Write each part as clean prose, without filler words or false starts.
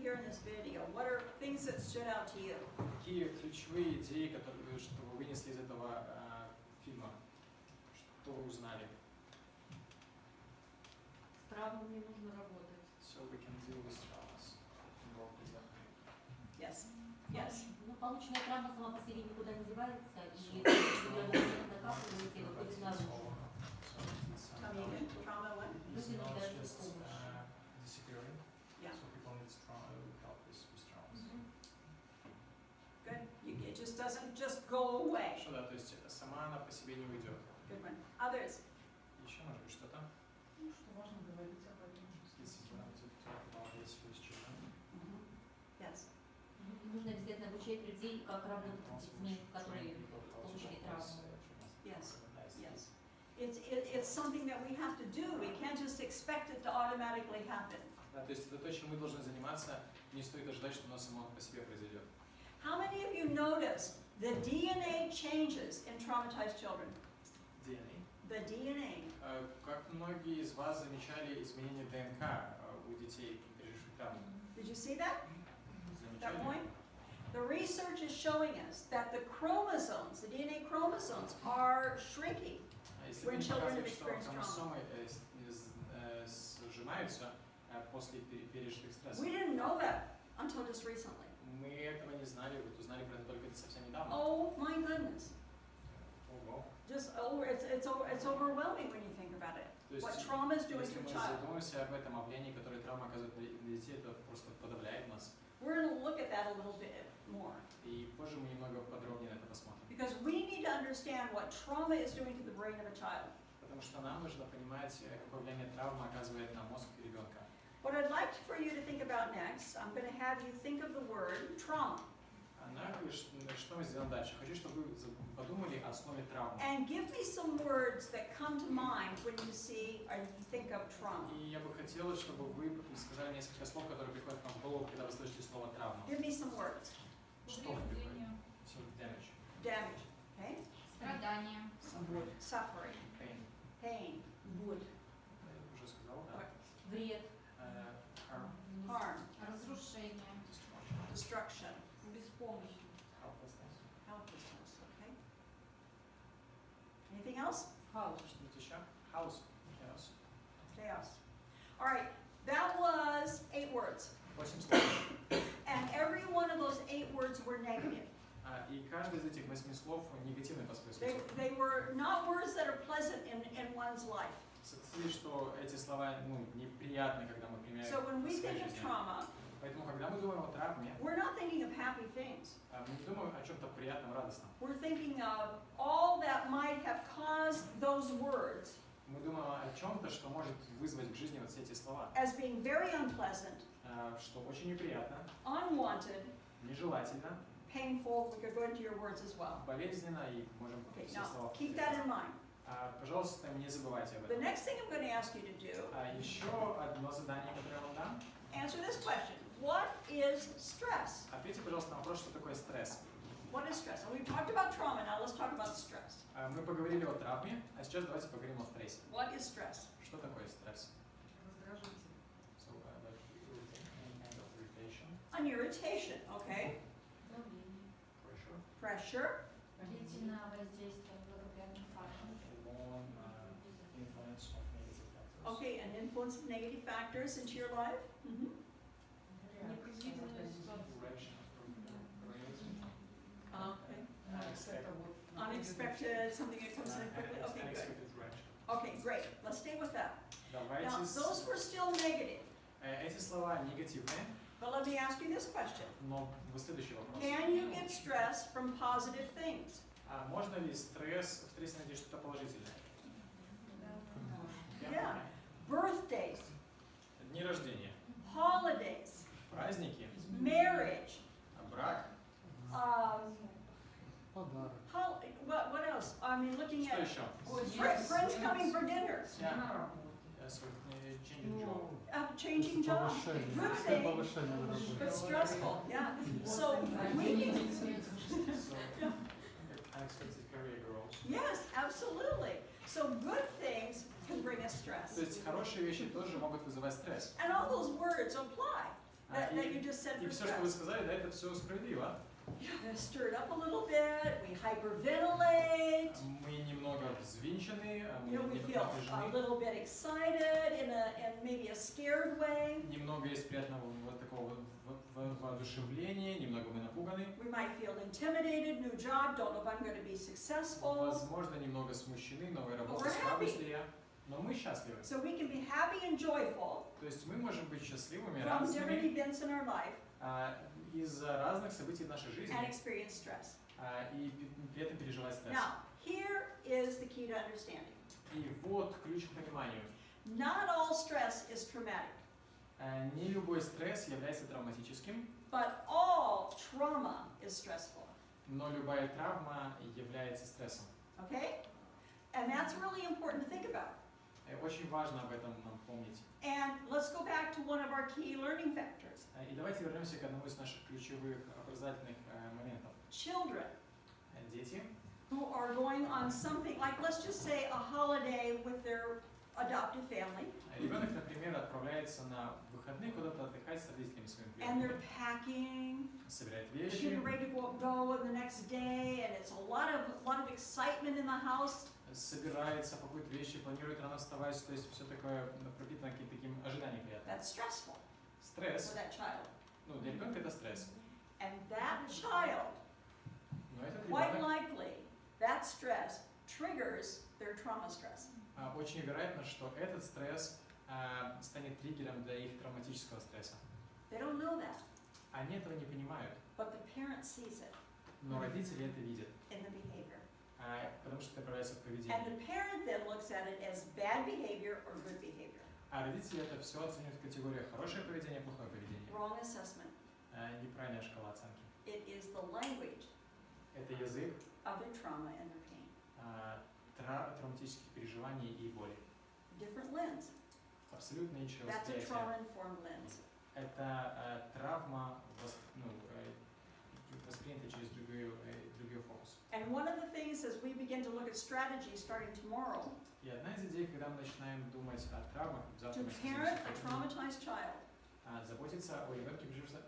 hear in this video? What are things that stood out to you? Какие ключевые идеи, которые, что вы вынесли из этого фильма? Что вы узнали? С травмами нужно работать. So we can deal with traumas. Work with them. Yes. Yes. Ну, полученная травма сама по себе никуда не девается, и определенно накапливается и выходит наружу. Trauma what? It's not just disappearing. Yeah. So people need help with traumas. Good. It just doesn't just go away. Что да, то есть сама она по себе не уйдет. Good one. Others? Еще может быть что-то? Ну, что важно говорить об этом. Действительно, talk about this with children. Yes. Нужно обязательно обучать людей, как работать с детьми, которые получили травму. Yes. Yes. It's something that we have to do. We can't just expect it to automatically happen. Да, то есть это то, чем мы должны заниматься. Не стоит ожидать, что оно само по себе произойдет. How many of you notice the DNA changes in traumatized children? DNA. The DNA. Как многие из вас замечали изменения ДНК у детей, переживших травму? Did you see that? That Замечали? point? The research is showing us that the chromosomes, the DNA chromosomes, are shrinking when children have experienced trauma. Хромосомы сжимаются после пережитых стрессов. We didn't know that until just recently. Мы этого не знали, вот узнали про это только совсем недавно. Oh my goodness. Ого. Just it's overwhelming when you think about it. То есть, What trauma is doing если to мы a child. задумаемся об этом, о влиянии, которое травма оказывает на детей, это просто подавляет нас. We're going to look at that a little bit more. И позже мы немного подробнее на это посмотрим. Because we need to understand what trauma is doing to the brain of a child. Потому что нам нужно понимать, какое влияние травма оказывает на мозг ребенка. What I'd like for you to think about next, I'm going to have you think of the word trauma. Что мы сделаем дальше? Хочу, чтобы вы подумали о основе травмы. And give me some words that come to mind when you see or you think of trauma. И я бы хотела, чтобы вы сказали несколько слов, которые приходят вам в голову, когда вы слышите слово травма. Give me some words. Что вы приходите? Damage. Damage. Okay? Страдания. Suffering. Pain. Pain. Wood. Я уже сказал, да. Вред. Harm. Harm. Разрушение. Destruction. Беспомощность. Helplessness. Helplessness. Okay? Anything else? Хаос. Что-нибудь еще? House. Chaos. Chaos. All right. That was 8 words. 8 слов. And every one of those 8 words were negative. И каждый из этих 8 слов негативный по смыслу. They were not words that are pleasant in one's life. Согласитесь, что эти слова неприятны, когда мы применяем So when we в своей think of жизни. trauma, Поэтому, когда мы думаем о травме, we're not thinking of happy things. мы не думаем о чем-то приятном, радостном. We're thinking of all that might have caused those words Мы думаем о чем-то, что может вызвать в жизни вот все эти слова, as being very unpleasant, что очень неприятно, unwanted, нежелательно, painful. We could go into your words as well. болезненно, и можем Okay, все now слова keep that in mind. Пожалуйста, не забывайте об The этом. next thing I'm going to ask you to do, Еще одно задание, которое я вам дам. answer this question. What is stress? Ответьте, пожалуйста, на вопрос, что такое стресс. What is stress? And we've talked about trauma, now let's talk about stress. Мы поговорили о травме, а сейчас давайте поговорим о стрессе. What is stress? Что такое стресс? Раздражитель. So, like any kind of irritation, An irritation, okay? Давление. pressure, Pressure, Длительное воздействие благоприятных факторов. long influence of negative factors. okay, an influence of negative factors into your life. Непредвиденная ситуация. Direction of realism. Okay. Unexpected. Unexpected, something that comes in quickly. Okay, good. Unexpected direction. Okay, great. Let's stay with that. Давайте Now, those were still negative. эти слова негативные, But let me ask you this question. но вот следующий вопрос. Can you get stress from positive things? Можно ли стресс найти что-то положительное? Yeah. Birthdays, Дни рождения, holidays, праздники, marriage, брак. what else? I mean, looking Что at еще? friends coming for dinner, Yeah. So, changing job. changing jobs, good thing, but stressful. Yeah. So we can. So, unexpected career growth. Yes, absolutely. So good things can bring us stress. То есть хорошие вещи тоже могут вызывать стресс. And all those words apply. that you just said И for все, что вы stress. сказали, да, это все справедливо. Stir it up a little bit, we hyperventilate, Мы немного взвинчены, мы we немного feel a напряжены. little bit excited in maybe a scared way. Немного есть приятного вот такого воодушевления, немного мы напуганы. We might feel intimidated, new job, don't know if I'm going to be successful. Возможно, немного смущены, новая работа, we're слабость happy. ли я. Но мы счастливы. So we can be happy and joyful То есть мы можем быть счастливыми, from different радостными events in our life из-за разных событий в нашей жизни and experience stress. и при этом переживать стресс. Now, here is the key to understanding. И вот ключ к пониманию. Not all stress is traumatic, Не любой стресс является травматическим, but all trauma is stressful. но любая травма является стрессом. Okay? And that's really important to think about. Очень важно об этом нам помнить. And let's go back to one of our key learning factors. И давайте вернемся к одному из наших ключевых образовательных моментов. Children Дети, who are going on something, like let's just say a holiday with their adoptive family, ребенок, например, отправляется на выходные куда-то отдыхать с родителями своими and they're приятными, packing, собирает they're вещи, getting ready to go the next day, and it's a lot of excitement in the house. собирается, пакует вещи, планирует рано вставать, то есть все такое пропитано каким-то таким ожиданием приятным. That's stressful Стресс, for that child. ну для ребенка это стресс, And that child, но этот quite ребенок likely, that stress triggers their trauma stress. очень вероятно, что этот стресс станет триггером для их травматического стресса. They don't know that, Они этого не понимают, but the parent sees it но родители это видят, in the behavior. потому что это проявляется в And поведении. the parent then looks at it as bad behavior or good behavior. А родители это все оценивают в категориях хорошее поведение, плохое поведение. Wrong assessment. Неправильная шкала оценки. It is the language Это язык of their trauma and their pain. травматических переживаний и боли. Different lens. Абсолютно ничего That's a восприятия. trauma-informed lens. Это травма, воспринята через другой фокус. And one of the things as we begin to look at strategy starting tomorrow, И одна из идей, когда мы начинаем думать о травмах, завтра to мы parent a traumatized child, заботиться о ребенке,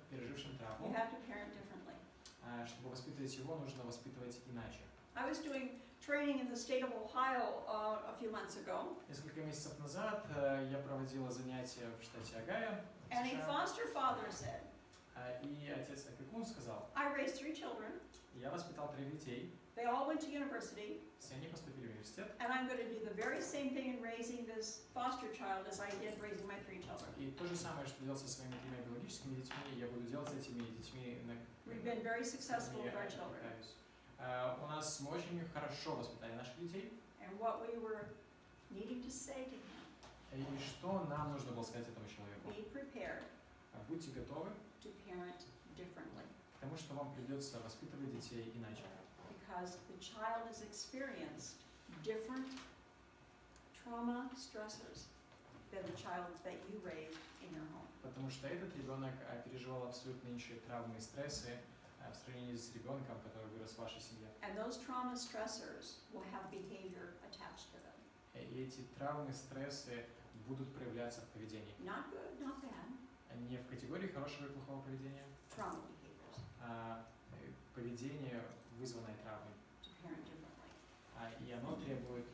пережившем you травму, have to parent differently. чтобы воспитывать его, нужно воспитывать иначе. I was doing training in the state of Ohio a few months ago, Несколько месяцев назад я проводила занятия в штате Огайо, and a США, foster father said, и отец опекун сказал: I raised 3 children, я воспитал 3 детей, they all went to university, все они поступили в университет, and I'm going to do the very same thing in raising this foster child as I did raising my 3 children. и то же самое, что делал со своими 3 биологическими детьми, я буду делать с этими детьми, We've been very successful with our children. У нас мы очень хорошо воспитали наших детей, And what we were needing to say to him, и что нам нужно было сказать этому человеку? be prepared Будьте готовы to parent differently, к тому, что вам придется воспитывать детей иначе. because the child has experienced different trauma stressors than the child that you raised in your home. Потому что этот ребенок переживал абсолютно иншие травмы и стрессы в сравнении с ребенком, который вырос в вашей семье. And those trauma stressors will have behavior attached to them. И эти травмы, стрессы будут проявляться в поведении. Not good, not bad, Не в категории хорошего и плохого поведения, trauma behaviors а поведение, вызванное травмой. to parent differently. И оно требует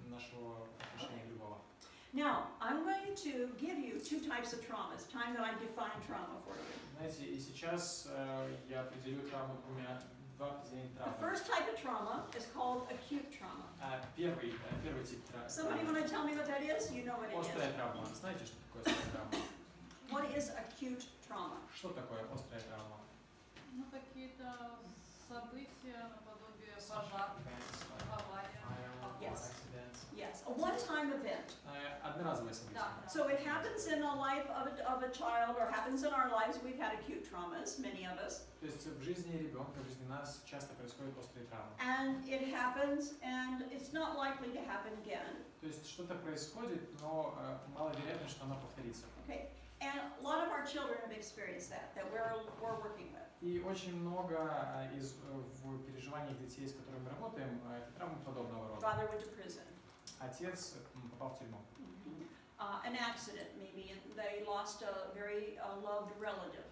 нашего отношения любого. Now, I'm going to give you 2 types of traumas. Time that I define trauma for you. Знаете, и сейчас я определю травму два определения The травмы. first type of trauma is called acute trauma. Первый тип Somebody травмы. want to tell me what that is? You know what it Острая is. травма. Знаете, что такое острая травма? What is acute trauma? Что такое острая травма? Ну, какие-то события наподобие пожара, авария. Yes. Accidents. Yes, a one-time event. Одноразовое событие. Да. So it happens in the life of a child, or happens in our lives. We've had acute traumas, many of us. То есть в жизни ребенка, в жизни нас часто происходят острые травмы. And it happens, and it's not likely to happen again. То есть что-то происходит, но маловероятно, что оно повторится. Okay, and a lot of our children have experienced that we're working with. И очень много из в переживаниях детей, с которыми мы работаем, это травмы подобного рода. Father went to prison. Отец попал в тюрьму. an accident maybe, and they lost a very loved relative.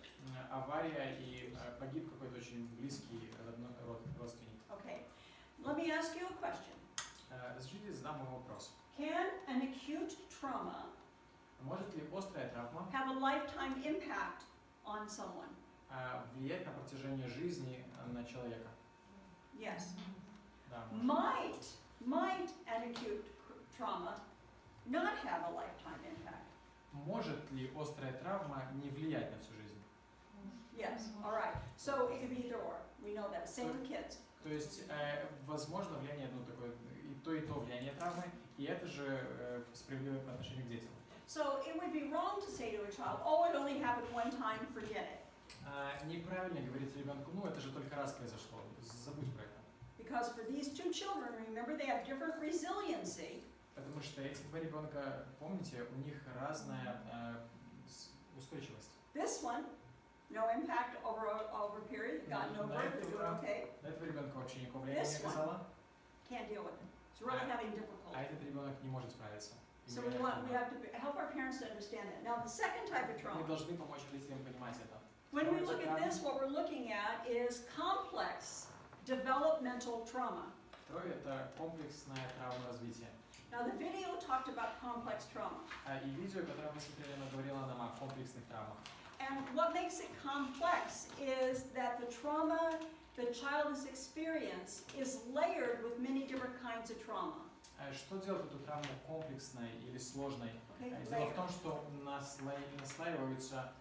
Авария и погиб какой-то очень близкий родственник. Okay, let me ask you a question. Разрешите задам вам вопрос. Can an acute trauma Может ли острая травма have a lifetime impact on someone? влиять на протяжении жизни на человека? Yes. Да, может. Might an acute trauma not have a lifetime impact? Может ли острая травма не влиять на всю жизнь? Yes, all right. So it could be either or. We know that. Same with kids. То есть, возможно, влияние, такое, и то влияние травмы, и это же справедливо по отношению к детям. So it would be wrong to say to a child, oh, it only happened one time, forget it. Неправильно говорить ребенку, это же только раз произошло, забудь про это. Because for these two children, remember, they have different resiliency. Потому что эти два ребенка, помните, у них разная устойчивость. This one, no impact over a period, got no birth, it's doing okay. На этого ребенка вообще никакого влияния не оказало, Can't deal with it. It's really having difficulty. а этот ребенок не может справиться. So we have to help our parents to understand that. Now, the second type of Мы trauma. должны помочь родителям понимать это. When we look at this, what we're looking at is complex developmental trauma. Второе – это комплексная травма развития. Now, the video talked about complex trauma. И видео, которое мы смотрели, оно говорило нам о комплексных травмах. And what makes it complex is that the trauma the child has experienced is layered with many different kinds of trauma. Что делает эту травму комплексной или сложной? Okay? Дело в том, что наслаиваются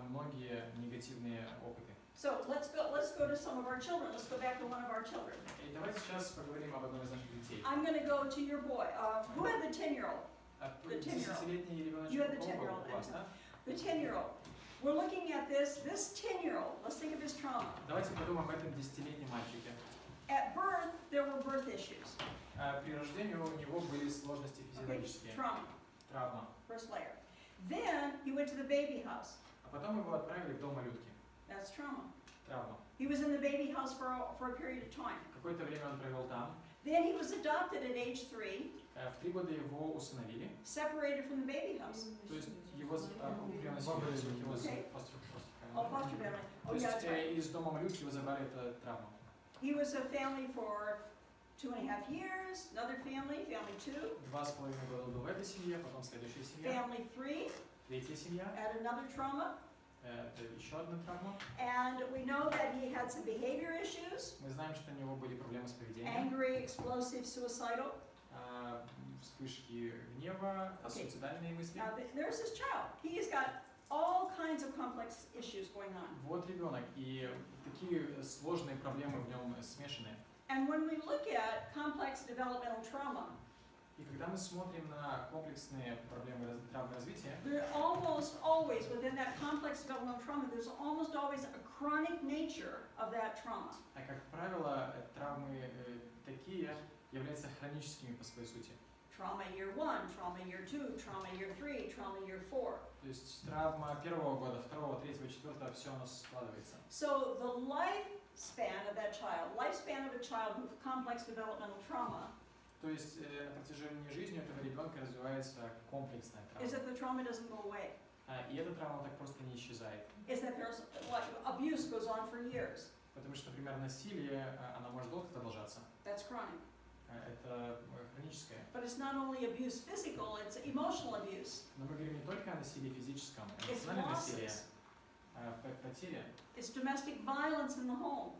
многие негативные опыты. So let's go to some of our children. Let's go back to one of our children. И давайте сейчас поговорим об одном из наших детей. I'm going to go to your boy. Who had the 10-year-old? The 10-year-old. 10-летний You had ребеночек the 10-year-old. у вас, да? The 10-year-old. We're looking at this 10-year-old. Let's think of his trauma. Давайте подумаем об этом 10-летнем мальчике. At birth, there were birth issues. При рождении у него были сложности физиологические. Trauma, Травма. first layer. Then he went to the baby house. А потом его отправили в дом малютки. That's trauma. Травма. He was in the baby house for a period of time. Какое-то время он провел там. Then he was adopted at age 3, В 3 года его усыновили. separated from the baby house. То есть его приносили его Oh, foster family. То Oh, есть yeah, that's right. из дома малютки его забрали это травма. He was a family for 2.5 years, another family, family 2, 2,5 года он был в этой семье, потом следующая семья, family 3, третья семья, had another trauma. это еще одна травма. And we know that he had some behavior issues, Мы знаем, что у него были проблемы с поведением, angry, explosive, suicidal. вспышки гнева, Okay. суицидальные мысли. There's this child. He's got all kinds of complex issues going on. Вот ребенок, и такие сложные проблемы в нем смешаны. And when we look at complex developmental trauma, И когда мы смотрим на комплексные проблемы травмы развития, there almost always, within that complex developmental trauma, there's almost always a chronic nature of that trauma. а как правило, травмы такие являются хроническими по своей сути. Trauma year 1, trauma year 2, trauma year 3, trauma year 4. То есть травма первого года, второго, третьего, четвертого, все у нас складывается. So the lifespan of a child with complex developmental trauma То есть на протяжении жизни у этого ребенка развивается комплексная is травма. that the trauma doesn't go away. И эта травма так просто не исчезает. Is that there's like abuse goes on for years. Потому что, например, насилие, оно может долго продолжаться. That's chronic. Это хроническое. But it's not only abuse physical, it's emotional abuse. Но мы говорим не только о насилии физическом, It's эмоциональное насилие, losses. потеря, It's domestic violence in the home.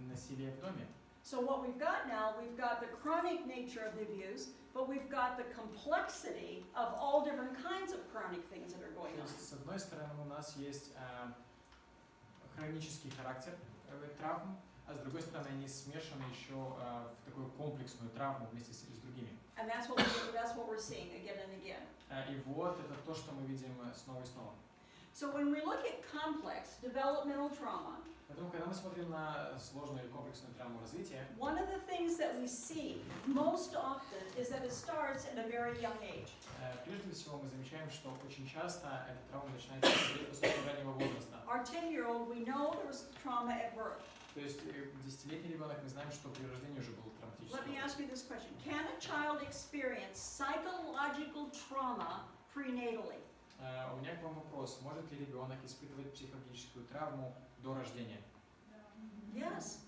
насилие в доме. So what we've got now, we've got the chronic nature of the abuse, but we've got the complexity of all different kinds of chronic things that are going То on. есть, с одной стороны, у нас есть хронический характер травм, а с другой стороны, они смешаны еще в такую комплексную травму вместе с другими. And that's what we're seeing again and again. И вот это то, что мы видим снова и снова. So when we look at complex developmental trauma, Поэтому, когда мы смотрим на сложную или комплексную травму развития, one of the things that we see most often is that it starts at a very young age. прежде всего мы замечаем, что очень часто эта травма начинается с очень раннего возраста. Our 10-year-old, we know there was trauma at birth. То есть 10-летний ребенок, мы знаем, что при рождении уже был Let me травматический. ask you this question. Can a child experience psychological trauma prenatally? У меня к вам вопрос. Может ли ребенок испытывать психологическую травму до рождения? Yes.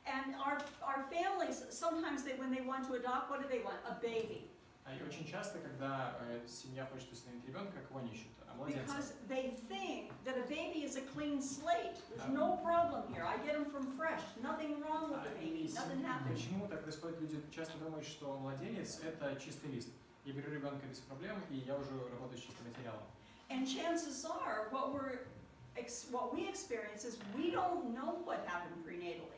And our families, sometimes when they want to adopt, what do they want? A baby. И очень часто, когда семья хочет установить ребенка, кого они ищут? Младенца. Because they think that a baby is a clean slate. There's no problem here. I get them from fresh. Nothing wrong with the baby. Nothing happened. Почему так происходит? Люди часто думают, что младенец это чистый лист. Я беру ребенка без проблем, и я уже работаю с чистым материалом. And chances are, what we experience is we don't know what happened prenatally.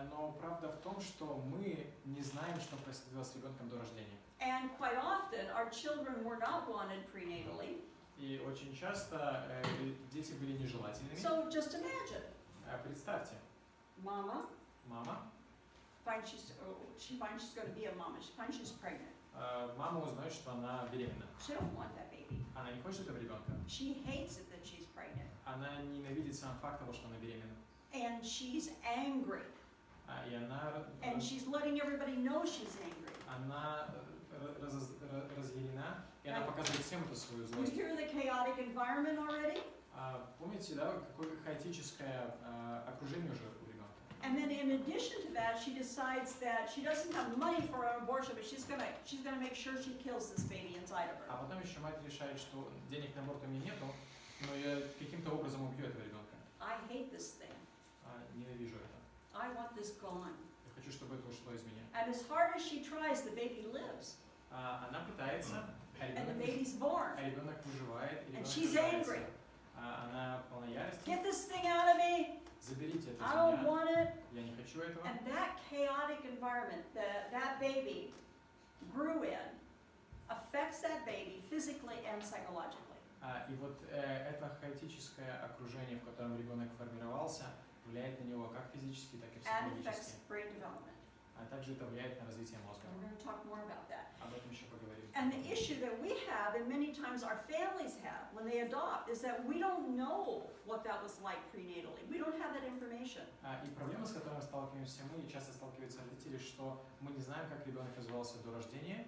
Но правда в том, что мы не знаем, что происходило с ребенком до рождения. And quite often, our children were not wanted prenatally. И очень часто дети были нежелательными. So just imagine. Представьте, Mama мама she finds she's going to be a mama. She finds she's pregnant. Мама узнает, что она беременна. She don't want that baby. Она не хочет этого ребенка. She hates it that she's pregnant. Она ненавидит сам факт того, что она беременна. And she's angry. И она And she's letting everybody know she's angry. Она разъярена, и она показывает всем эту свою You злость. hear the chaotic environment already? Помните, да, какое хаотическое окружение уже у ребенка? And then in addition to that, she decides that she doesn't have money for an abortion, but she's gonna make sure she kills this baby inside of her. А потом еще мать решает, что денег на аборт у меня нету, но я каким-то образом убью этого ребенка. I hate this thing. Ненавижу это. I want this gone. Я хочу, чтобы это ушло из меня. And as hard as she tries, the baby lives. Она пытается, And the baby's born. ребенок выживает, и And ребенок she's рождается. angry. Она полна ярости. Get this thing out of me. Заберите это из I don't меня. want it. Я не хочу этого. And that chaotic environment that baby grew in affects that baby physically and psychologically. И вот это хаотическое окружение, в котором ребенок формировался, влияет на него как физически, так и And affects психологически. brain development. А также это влияет на развитие мозга. And we're going to talk more about that. Об этом еще поговорим. And the issue that we have, and many times our families have when they adopt, is that we don't know what that was like prenatally. We don't have that information. И проблема, с которой сталкиваемся мы, и часто сталкиваются родители, что мы не знаем, как ребенок развивался до рождения,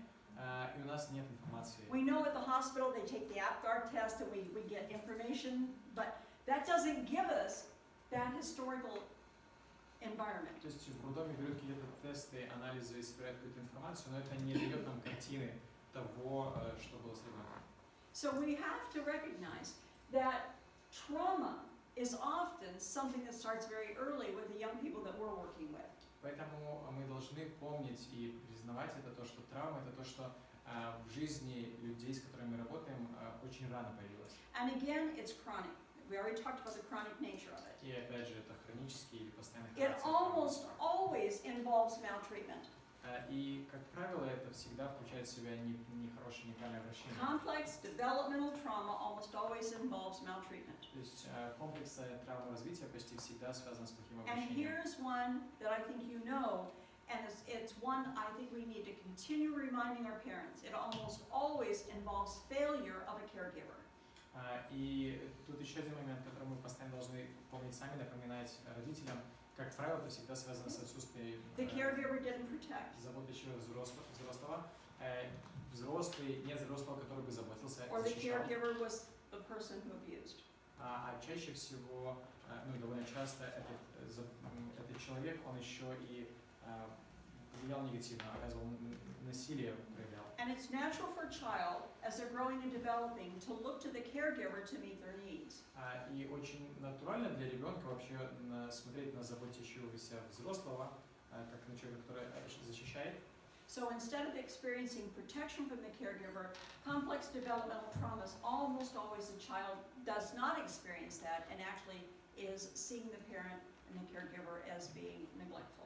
и у нас нет информации. We know at the hospital they take the APGAR test and we get information, but that doesn't give us that historical environment. То есть в роддоме берут какие-то тесты, анализы и собирают какую-то информацию, но это не дает нам картины того, что было с ребенком. So we have to recognize that trauma is often something that starts very early with the young people that we're working with. Поэтому мы должны помнить и признавать это, то, что травма, это то, что в жизни людей, с которыми мы работаем, очень рано появилось. And again, it's chronic. We already talked about the chronic nature of it. И опять же, это хронический или постоянный It характер almost травмы. always involves maltreatment. И, как правило, это всегда включает в себя нехорошее, неправильное обращение. Complex developmental trauma almost always involves maltreatment. То есть комплекс травмы развития почти всегда связан с плохим And обращением. here's one that I think you know, and it's one I think we need to continue reminding our parents. It almost always involves failure of a caregiver. И тут еще один момент, который мы постоянно должны помнить сами, напоминать родителям. Как правило, это всегда связано с отсутствием The caregiver didn't protect. заботящего взрослого. Нет взрослого, который бы заботился Or и the защищал. caregiver was the person who abused. А чаще всего, ну довольно часто, этот человек, он еще и влиял негативно, оказывал насилие, проявлял. And it's natural for a child, as they're growing and developing, to look to the caregiver to meet their needs. И очень натурально для ребенка вообще смотреть на заботящегося взрослого, как на человека, который защищает. So instead of experiencing protection from the caregiver, complex developmental traumas, almost always the child does not experience that and actually is seeing the parent and the caregiver as being neglectful.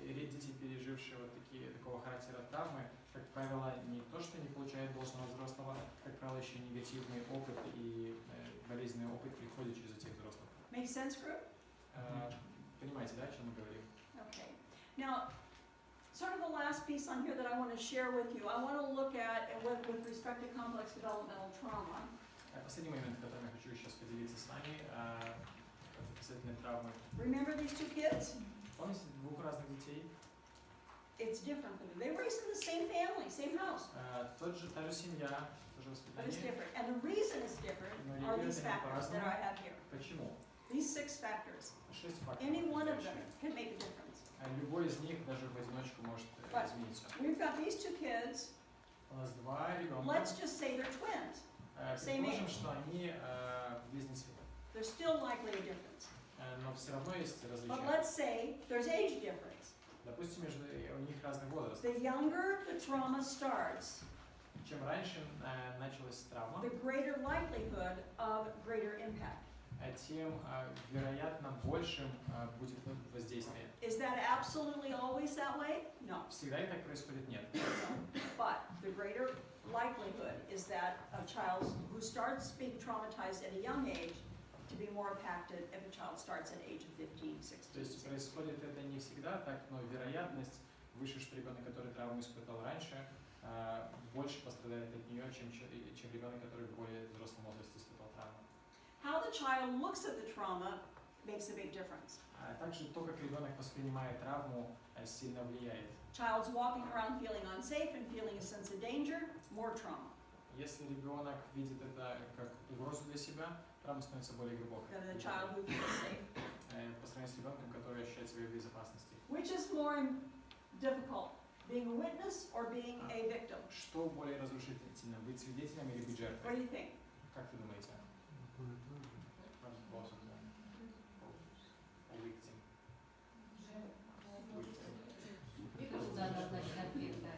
Дети, пережившие вот такого характера травмы, как правило, не то, что не получают должного взрослого, как правило, еще негативный опыт и болезненный опыт приходит через этих взрослых. Make sense, group? Понимаете, да, о чем мы говорим? Okay. Now, sort of the last piece on here that I want to share with you, I want to look at, with respect to complex developmental trauma, Последний момент, которым я хочу сейчас поделиться с вами, касательно травмы. remember these two kids? Помните двух разных детей? it's different for them. They were raised in the same family, same house, Та же семья, то же but it's воспитание. different. And the reason it's different are these factors that I have here. Почему? These 6 factors. 6 факторов. Any one of them отличающих. can make a difference. Любой из них даже в одиночку может But изменить все. we've got these 2 kids. У нас 2 ребенка. Let's just say they're twins. Same Предположим, age. что они близнецы. There's still likely a difference. Но все равно есть But различия. let's say there's age difference. Допустим, у них разный возраст. The younger the trauma starts, Чем раньше началась травма, the greater likelihood of greater impact. тем, вероятно, большим будет воздействие. Is that absolutely always that way? No. Всегда ли так происходит? Нет. But the greater likelihood is that a child who starts being traumatized at a young age to be more impacted if a child starts at age of 15, То 16. есть происходит это не всегда так, но вероятность выше, что ребенок, который травму испытал раньше, больше пострадает от нее, чем ребенок, который в более взрослом возрасте испытал травму. How the child looks at the trauma makes a big difference. Также то, как ребенок воспринимает травму, сильно влияет. Child's walking around feeling unsafe and feeling a sense of danger, more trauma Если ребенок видит это как угрозу для себя, травма становится более глубокой. than the child who feels safe. По сравнению с ребенком, который ощущает себя в безопасности. Which is more difficult, being a witness or being a victim? Что более разрушительно, быть свидетелем или быть What жертвой? do you think? Как вы думаете? Мне кажется, однозначно ответ, да.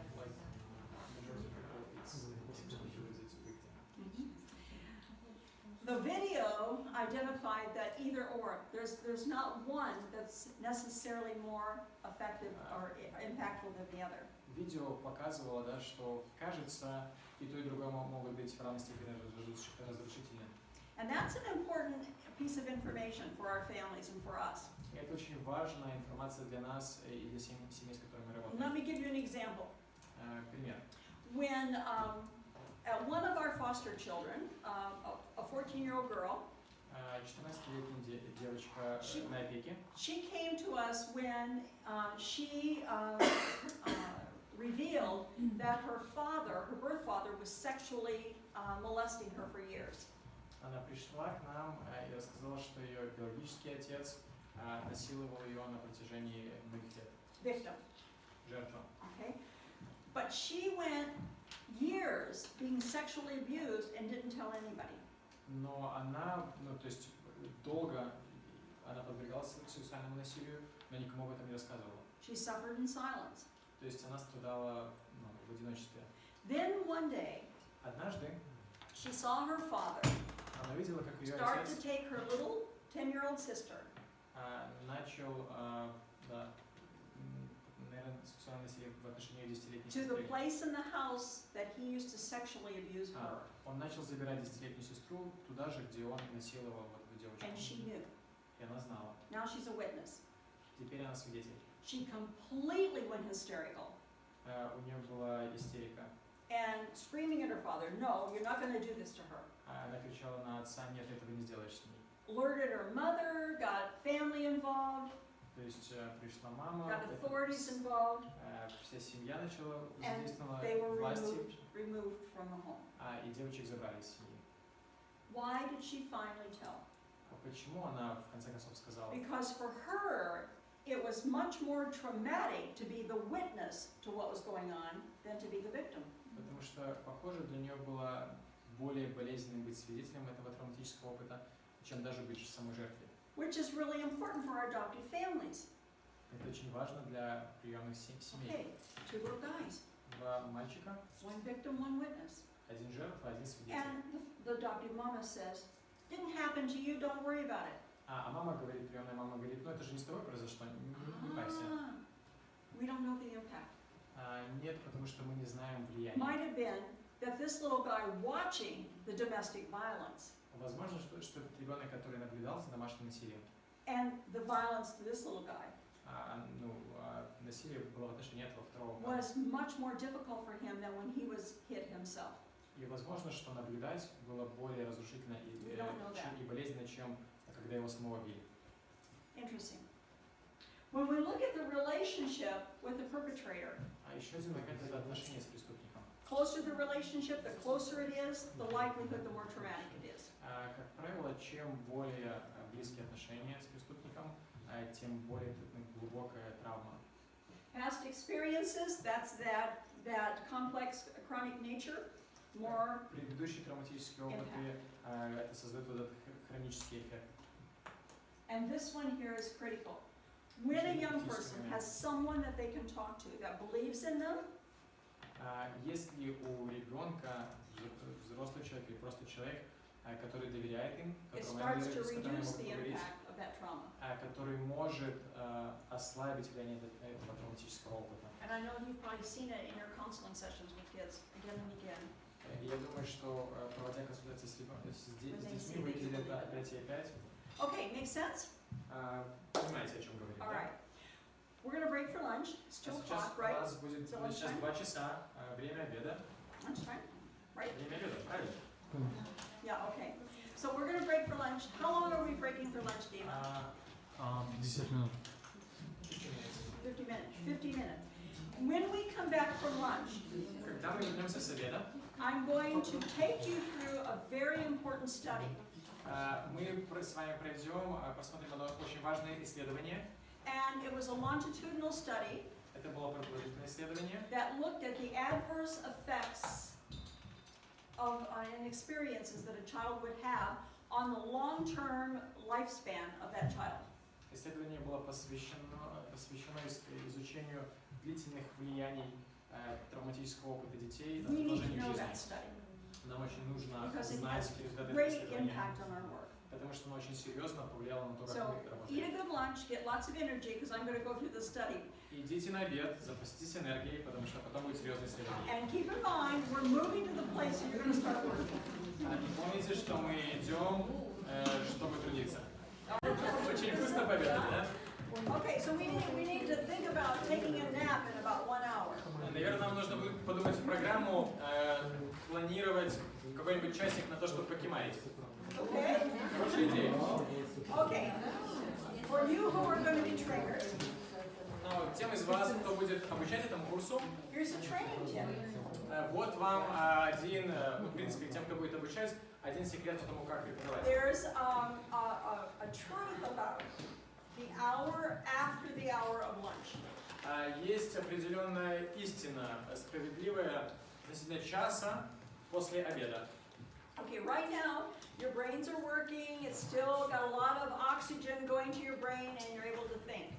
The video identified that either or. There's not one that's necessarily more effective or impactful than the other. Видео показывало, да, что кажется, и то, и другое могут быть в равной степени разрушительны. And that's an important piece of information for our families and for us. И это очень важная информация для нас и для семей, с которыми мы Let работаем. me give you an example. Пример. When one of our foster children, a 14-year-old girl, 14-летняя девочка на опеке, she came to us when she revealed that her father, her birth father, was sexually molesting her for years. она пришла к нам и рассказала, что ее биологический отец насиловал ее на протяжении многих лет. Victim, Жертва. okay? But she went years being sexually abused and didn't tell anybody. Но она, то есть долго она подвергалась сексуальному насилию, но никому об этом не рассказывала. She suffered in silence. То есть она страдала в одиночестве. Then one day, Однажды she saw her father она видела, как ее start to отец take her little 10-year-old sister начал, наверное, сексуальное насилие в отношении ее 10-летней to the сестры. place in the house that he used to sexually abuse her. Он начал забирать 10-летнюю сестру туда же, где он насиловал вот эту девочку. And she knew. И она знала. Now she's a witness. Теперь она свидетель. She completely went hysterical У нее была истерика. and screaming at her father, "No, you're not going to do this to her." Она кричала на отца: нет, этого не сделаешь с ней. Alerted her mother, got family involved, То есть пришла мама, got authorities involved, вся семья начала and задействовала they were власти, removed from the home. и девочек забрали из семьи. Why did she finally tell? Почему она в конце концов сказала? Because for her, it was much more traumatic to be the witness to what was going on than to be the victim. Потому что, похоже, для нее было более болезненным быть свидетелем этого травматического опыта, чем даже быть самой жертвой. Which is really important for our adoptive families. Это очень важно для приемных семей. Okay, 2 little guys, 2 мальчика, 1 victim, 1 witness. 1 жертва, 1 свидетель. And the adoptive mama says, "Didn't happen to you, don't worry about it." А мама говорит, приемная мама говорит, это же не с тобой произошло, не парься. We don't know the impact. Нет, потому что мы не знаем влияния. Might have been that this little guy watching the domestic violence Возможно, что этот ребенок, который наблюдал за домашним насилием, and the violence to this little guy насилие было в отношении этого второго. was much more difficult for him than when he was hit himself. И возможно, что наблюдать было более разрушительно и болезненно, чем когда его самого били. Interesting. When we look at the relationship with the perpetrator, А еще один момент – это отношения с преступником. closer the relationship, the closer it is, the likelihood the more traumatic it is. Как правило, чем более близкие отношения с преступником, тем более глубокая травма. Past experiences, that's that complex chronic nature, more Предыдущие травматические опыты это создает вот этот хронический эффект. and this one here is critical. When a young person has someone that they can talk to that believes in them, Если у ребенка, взрослый человек или просто человек, который доверяет им, it которому starts они to с которыми reduce могут the поговорить, impact of that trauma. который может ослабить влияние этого травматического опыта. And I know you've probably seen it in your counseling sessions with kids again and again. И я думаю, что проводя консультации с детьми, вы видели это опять и опять. Okay, makes sense? Понимаете, о чем говорю, All да? right. We're going to break for lunch. It's 2 Сейчас o'clock, у right? нас будет So сейчас lunchtime? 2 часа, время обеда. Lunchtime? Right? Время обеда, правильно? Yeah, okay. So we're going to break for lunch. How long are we breaking for lunch, Dima? 10 минут. 50 minutes. 50 minutes. When we come back from lunch, Когда мы вернемся с обеда, I'm going to take you through a very important study. мы с вами посмотрим одно очень важное исследование. And it was a longitudinal study Это было продолжительное исследование, that looked at the adverse effects of and experiences that a child would have on the long-term lifespan of that child. Исследование было посвящено изучению длительных влияний травматического опыта детей на We need to продолжение know that жизни. study Нам очень нужно because it знать has результаты этого great исследования, impact on our work. потому что оно очень серьезно повлияло на то, как So мы eat a работаем. good lunch, get lots of energy because I'm going to go through the study. Идите на обед, запаститесь энергией, потому что потом будет серьезное исследование. And keep in mind, we're moving to the place where you're going to start working. И помните, что мы идем, чтобы трудиться. Очень вкусно пообедали, да? Okay, so we need to think about taking a nap in about 1 hour. Наверное, нам нужно будет подумать в программу, планировать какой-нибудь часик на то, чтобы покемарить. Okay? Хорошая идея. Okay. For you who are going to be trainers, Но тем из вас, кто будет обучать этому курсу, here's a training tip. вот вам один, в принципе, тем, кто будет обучать, один секрет по тому, как преподавать. There's a truth about the hour after the hour of lunch. Есть определенная истина, справедливая, относительно часа после обеда. Okay, right now, your brains are working, it's still got a lot of oxygen going to your brain and you're able to think.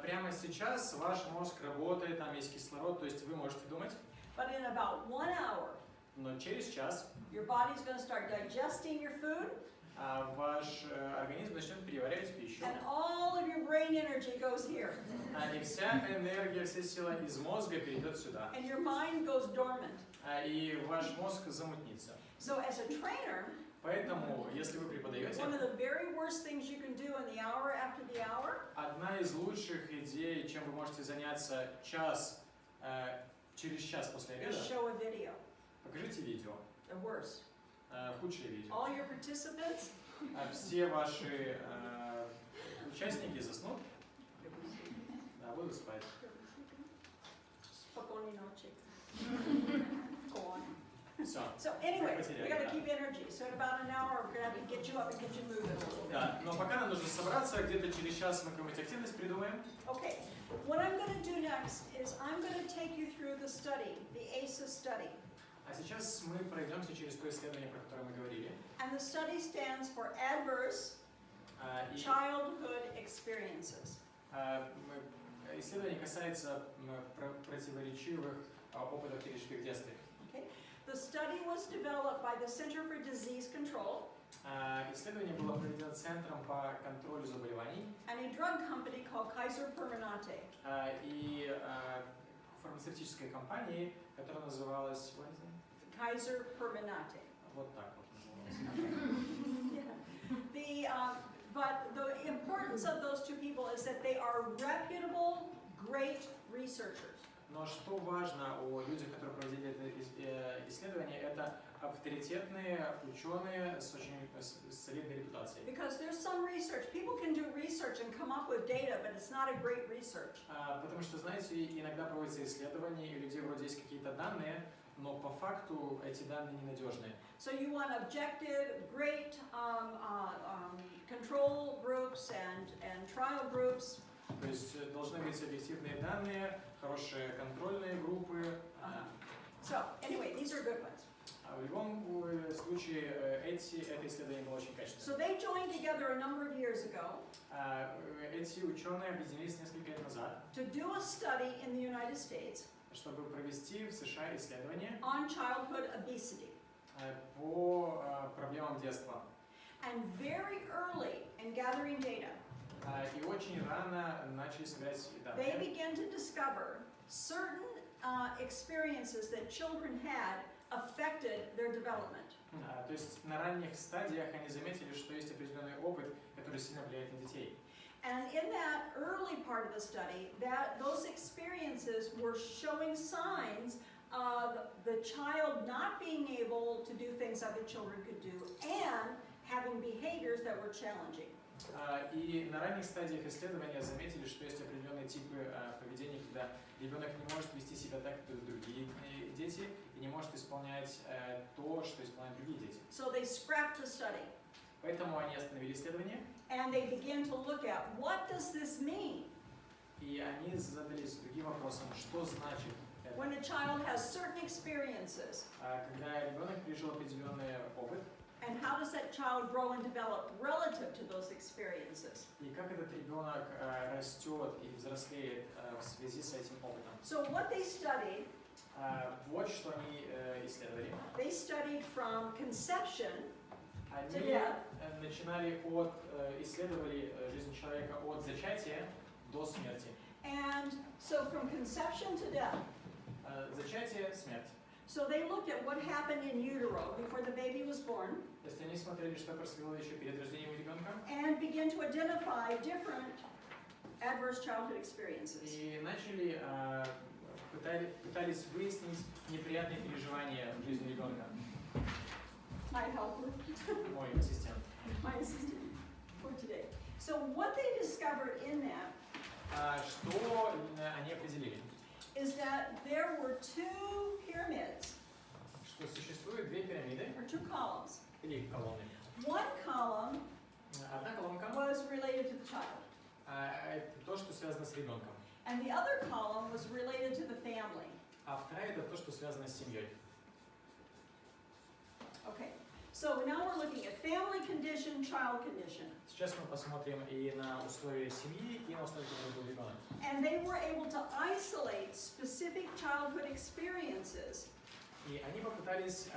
Прямо сейчас ваш мозг работает, там есть кислород, то есть вы можете думать, But in about 1 hour, но через час your body's going to start digesting your food ваш организм начнет переваривать пищу, and all of your brain energy goes here. и вся энергия, вся сила из мозга перейдет сюда, And your mind goes dormant. и ваш мозг замутнится. So as a trainer, Поэтому, если вы преподаете, one of the very worst things you can do in the hour after the hour одна из лучших идей, чем вы можете заняться через час после is обеда, show a video. покажите видео, The worst. худшее видео. All your participants, Все ваши участники заснут, да, будут спать. spokojnie noche. Go on. Все. So anyway, we got to keep energy. So in about an hour, we're going to have to get you up and get you moving a little bit. Да, но пока нам нужно собраться, где-то через час мы какую-нибудь активность придумаем. Okay, what I'm going to do next is I'm going to take you through the study, the ACEs study. А сейчас мы пройдемся через то исследование, про которое мы говорили. And the study stands for Adverse И Childhood Experiences. исследование касается противоречивых опытов, пережитых в детстве. Okay? The study was developed by the Center for Disease Control Исследование было проведено Центром по контролю заболеваний and a drug company called Kaiser Permanente. и фармацевтической компанией, которая называлась Kaiser Permanente. вот так вот называлась. But the importance of those two people is that they are reputable, great researchers. Но что важно у людей, которые проводили это исследование, это авторитетные ученые с очень солидной репутацией. Because there's some research. People can do research research and come up with data, but it's not a great research. Потому что, знаете, иногда проводятся исследования, и у людей вроде есть какие-то данные, но по факту эти данные ненадежные. So you want objective, great control groups and trial groups. То есть должны быть объективные данные, хорошие контрольные группы. So anyway, these are good ones. В любом случае это исследование было очень So качественным. they joined together a number of years ago Эти ученые объединились несколько лет назад, to do a study in the United States чтобы провести в США исследование on childhood obesity. по проблемам детства. And very early in gathering data, И очень рано начали собирать they данные. began to discover certain experiences that children had affected their development. То есть на ранних стадиях они заметили, что есть определенный опыт, который сильно влияет на детей. And in that early part of the study, those experiences were showing signs of the child not being able to do things other children could do and having behaviors that were challenging. И на ранних стадиях исследования заметили, что есть определенные типы поведения, когда ребенок не может вести себя так, как другие дети, и не может исполнять то, что исполняют другие дети. So they scrapped the study Поэтому они остановили исследование, and they began to look at what does this mean и они задались другим вопросом, что значит это. when a child has certain experiences, Когда ребенок пережил определенный опыт, and how does that child grow and develop relative to those experiences. и как этот ребенок растет и взрослеет в связи с этим опытом. So what they studied, Вот что они исследовали. they studied from conception Они начинали исследовали жизнь человека от зачатия до смерти. and so from conception to death. Зачатие, смерть. So they looked at what happened in utero before the baby was born То есть они смотрели, что происходило еще перед рождением ребенка, and began to identify different adverse childhood experiences. и начали пытались выяснить неприятные переживания в жизни ребенка. My helper, Мой ассистент. my assistant for today. So what they discovered in that Что они определили? is that there were two pyramids, Что существует две пирамиды or two columns. или колонны. One column Одна колонка was related to the child, это то, что связано с ребенком, and the other column was related to the family. а вторая это то, что связано с семьей. Okay, so now we're looking at family condition, child condition. Сейчас мы посмотрим и на условия семьи, и на условия, которые был ребенок. And they were able to isolate specific childhood experiences И они попытались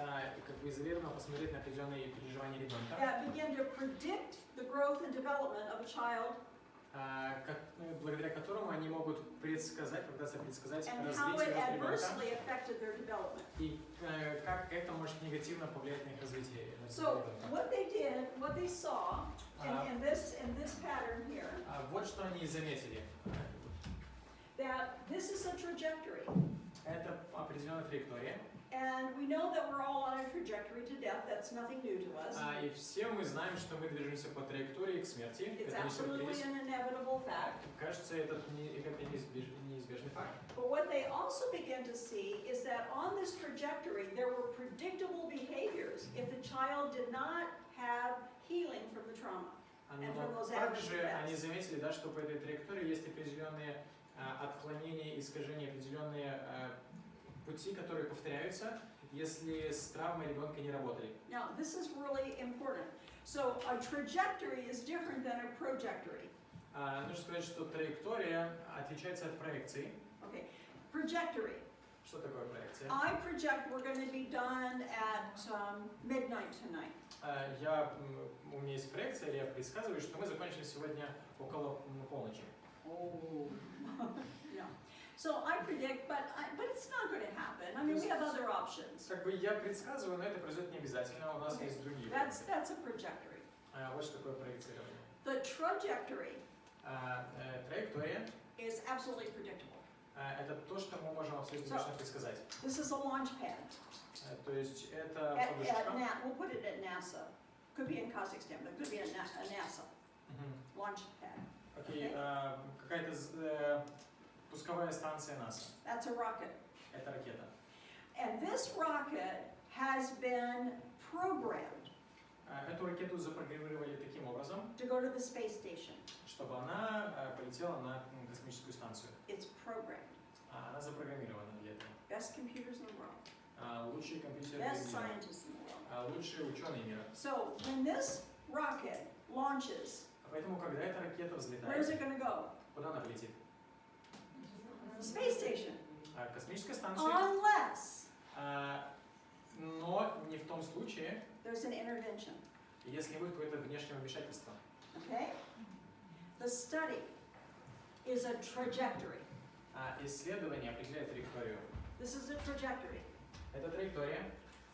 как бы изолированно посмотреть на определенные переживания ребенка, that begin to predict the growth and development of a child благодаря которому они могут попытаться предсказать and how it развитие рост ребенка adversely affected their development. и как это может негативно повлиять на их развитие. So what they did, what they saw in this pattern here, Вот что они заметили. that this is a trajectory. Это определенная траектория. And we know that we're all on a trajectory to death. That's nothing new to us. И все мы знаем, что мы движемся по траектории к смерти. It's Это не absolutely сюрприз. an inevitable fact. Кажется, это неизбежный факт. But what they also began to see is that on this trajectory there were predictable behaviors if the child did not have healing from the trauma. Но также они заметили, да, что по этой траектории есть определенные отклонения, искажения, определенные пути, которые повторяются, если с травмой ребенка не работали. Now, this is really important. So a trajectory is different than a projectory. Нужно сказать, что траектория отличается от проекции. Okay, trajectory. Что такое проекция? I project we're going to be done at midnight tonight. У меня есть проекция, я предсказываю, что мы закончим сегодня около полночи. Oh, no. So I predict, but it's not going to happen. I mean, we have other options. Как бы я предсказываю, но это произойдет не обязательно, у нас есть другие. That's a trajectory. Вот что такое проецирование. The trajectory Траектория is absolutely predictable. это то, что мы можем абсолютно точно предсказать. This is a launch pad. То есть это At подушка. we'll put it at NASA. Could be in Kazakhstan, but it could be at NASA. Launch pad. Окей, какая-то пусковая станция НАСА. That's a rocket. Это ракета. And this rocket has been programmed Эту ракету запрограммировали таким образом, to go to the space station. чтобы она полетела на космическую станцию. It's programmed. Она запрограммирована для этого. Best computers in the world. Лучшие компьютеры Best мира. scientists in the world. Лучшие ученые мира. So when this rocket launches, Поэтому, когда эта ракета where's взлетает, it going to go? куда она полетит? Space station. Космическая станция. Unless Но не в том случае, there's an intervention. если будет какое-то внешнее вмешательство. Okay? The study is a trajectory. Исследование определяет траекторию. This is a trajectory. Это траектория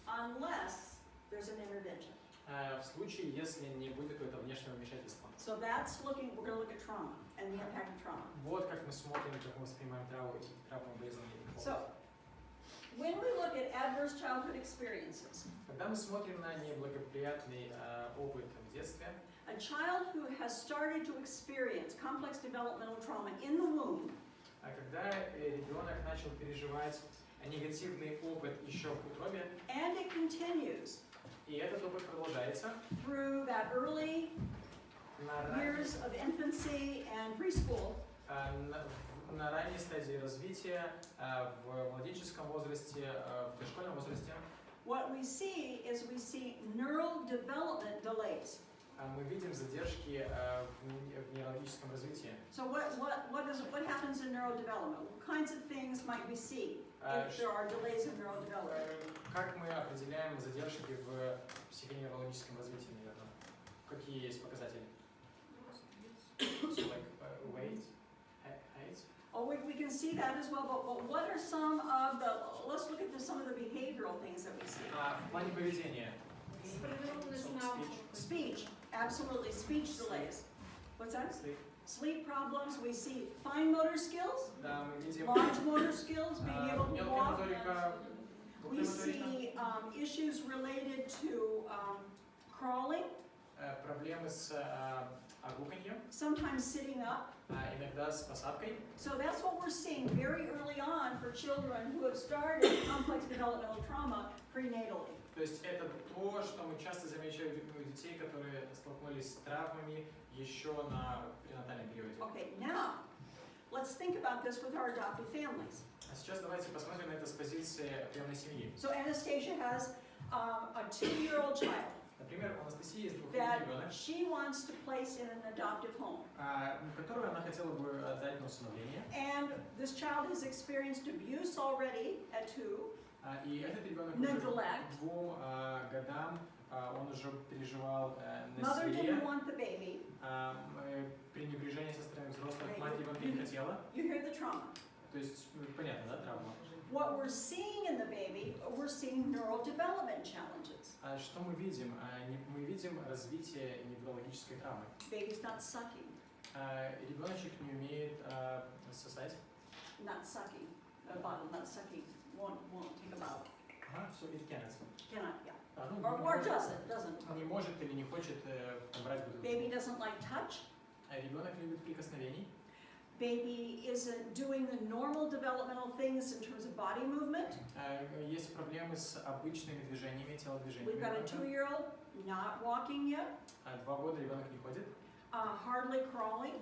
Unless there's an intervention. в случае, если не будет какое-то внешнего вмешательства. So that's looking, we're going to look at trauma and the impact of trauma. Вот как мы смотрим, как мы воспринимаем травму болезни. So, when we look at adverse childhood experiences, Когда мы смотрим на неблагоприятный опыт в детстве, a child who has started to experience complex developmental trauma in the womb когда ребенок начал переживать негативный опыт еще в утробе, and it continues и этот опыт продолжается through that early на years of infancy and preschool, на ранней стадии развития, в младенческом возрасте, в дошкольном возрасте, what we see is we see neural development delays. мы видим задержки в нейрологическом развитии. So what happens in neurodevelopment? What kinds of things might we see if there are delays in neurodevelopment? Как мы определяем задержки в психоневрологическом развитии, наверное? Какие есть показатели? So like weight, height? Oh, we can see that as well, but what are some of the, let's look at some of the behavioral things that we see. В плане поведения. Speech, absolutely, speech delays. What's that? Sleep. Sleep problems, we see fine motor skills, Да, мы видим large motor skills, being able to мелкая walk. моторика, We крупная моторика. see issues related to crawling, Проблемы с огуканьем, sometimes sitting up. иногда с посадкой. So that's what we're seeing very early on for children who have started complex developmental trauma prenatally. То есть это то, что мы часто замечаем у детей, которые столкнулись с травмами еще на пренатальном периоде. Okay, now let's think about this with our adoptive families. А сейчас давайте посмотрим на это с позиции приемной семьи. So Anastasia has a 2-year-old child Например, у Анастасии есть двухлетний that ребенок, she wants to place in an adoptive home. которую она хотела бы отдать на усыновление. And this child has experienced abuse already at 2. И этот ребенок уже Neglect. к 2 годам он уже переживал Mother насилие, didn't want the baby. пренебрежение со стороны взрослых, мать ребенка не хотела. You hear the trauma. То есть, понятно, да, травма. What we're seeing in the baby, we're seeing neural development challenges. Что мы видим? Мы видим развитие неврологической травмы. Baby's not sucking, Ребеночек не умеет сосать. not sucking. A bottle, not sucking. Won't take a bottle. So it can't. Cannot, yeah. Ну, Or doesn't. не может или не хочет брать бутылку. Baby doesn't like touch. Ребенок любит прикосновений. Baby isn't doing the normal developmental things in terms of body movement. Есть проблемы с обычными движениями, телодвижениями. We've got a 2-year-old not walking yet, 2 года ребенок не ходит. hardly crawling,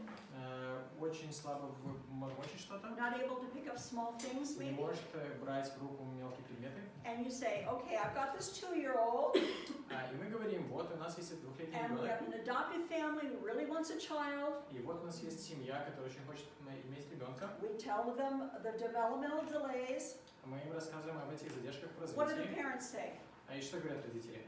Очень слабо мочит что-то. not able to pick up small things Не maybe. может брать в руку мелкие предметы. And you say, okay, I've got this 2-year-old, И мы говорим, вот у нас есть двухлетний and we ребенок. have an adoptive family who really wants a child. И вот у нас есть семья, которая очень хочет иметь ребенка. We tell them the developmental delays. Мы им рассказываем об этих задержках в What do the развитии. parents say? И что говорят родители?